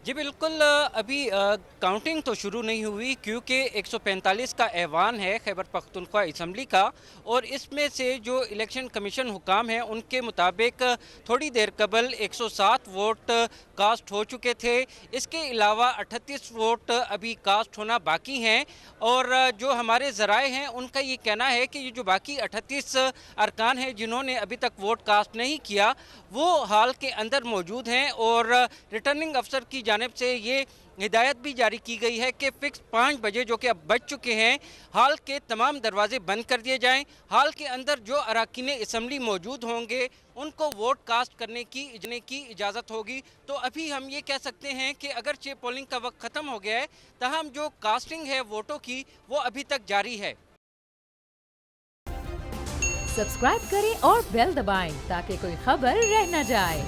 जी बिल्कुल, अभी काउंटिंग तो शुरू नहीं हुई क्योंकि 145 का ऐवान है खैबर पख्तूनख्वा असम्बली का और इसमें से जो इलेक्शन कमीशन हुकाम हैं उनके मुताबिक थोड़ी देर कबल 107 वोट कास्ट हो चुके थे। इसके अलावा 38 वोट अभी कास्ट होना बाकी हैं और जो हमारे ज़राए हैं उनका ये कहना है कि ये जो बाकी 38 अरकान हैं जिन्होंने अभी तक वोट कास्ट नहीं किया वो हाल के अंदर मौजूद हैं और रिटर्निंग अफसर की जानिब से ये हिदायत भी जारी की गई है कि फिक्स 5 बजे जो कि अब बज चुके हैं, हाल के तमाम दरवाजे बंद कर दिए जाएं। हाल के अंदर जो अरकान असम्बली मौजूद होंगे उनको वोट कास्ट करने की इजाज़त होगी। तो अभी हम ये कह सकते हैं कि अगरचे पोलिंग का वक्त ख़त्म हो गया है, ताहम जो कास्टिंग है वोटों की वो अभी तक जारी है। सब्सक्राइब करें और बेल दबाएं ताकि कोई खबर रह न जाए।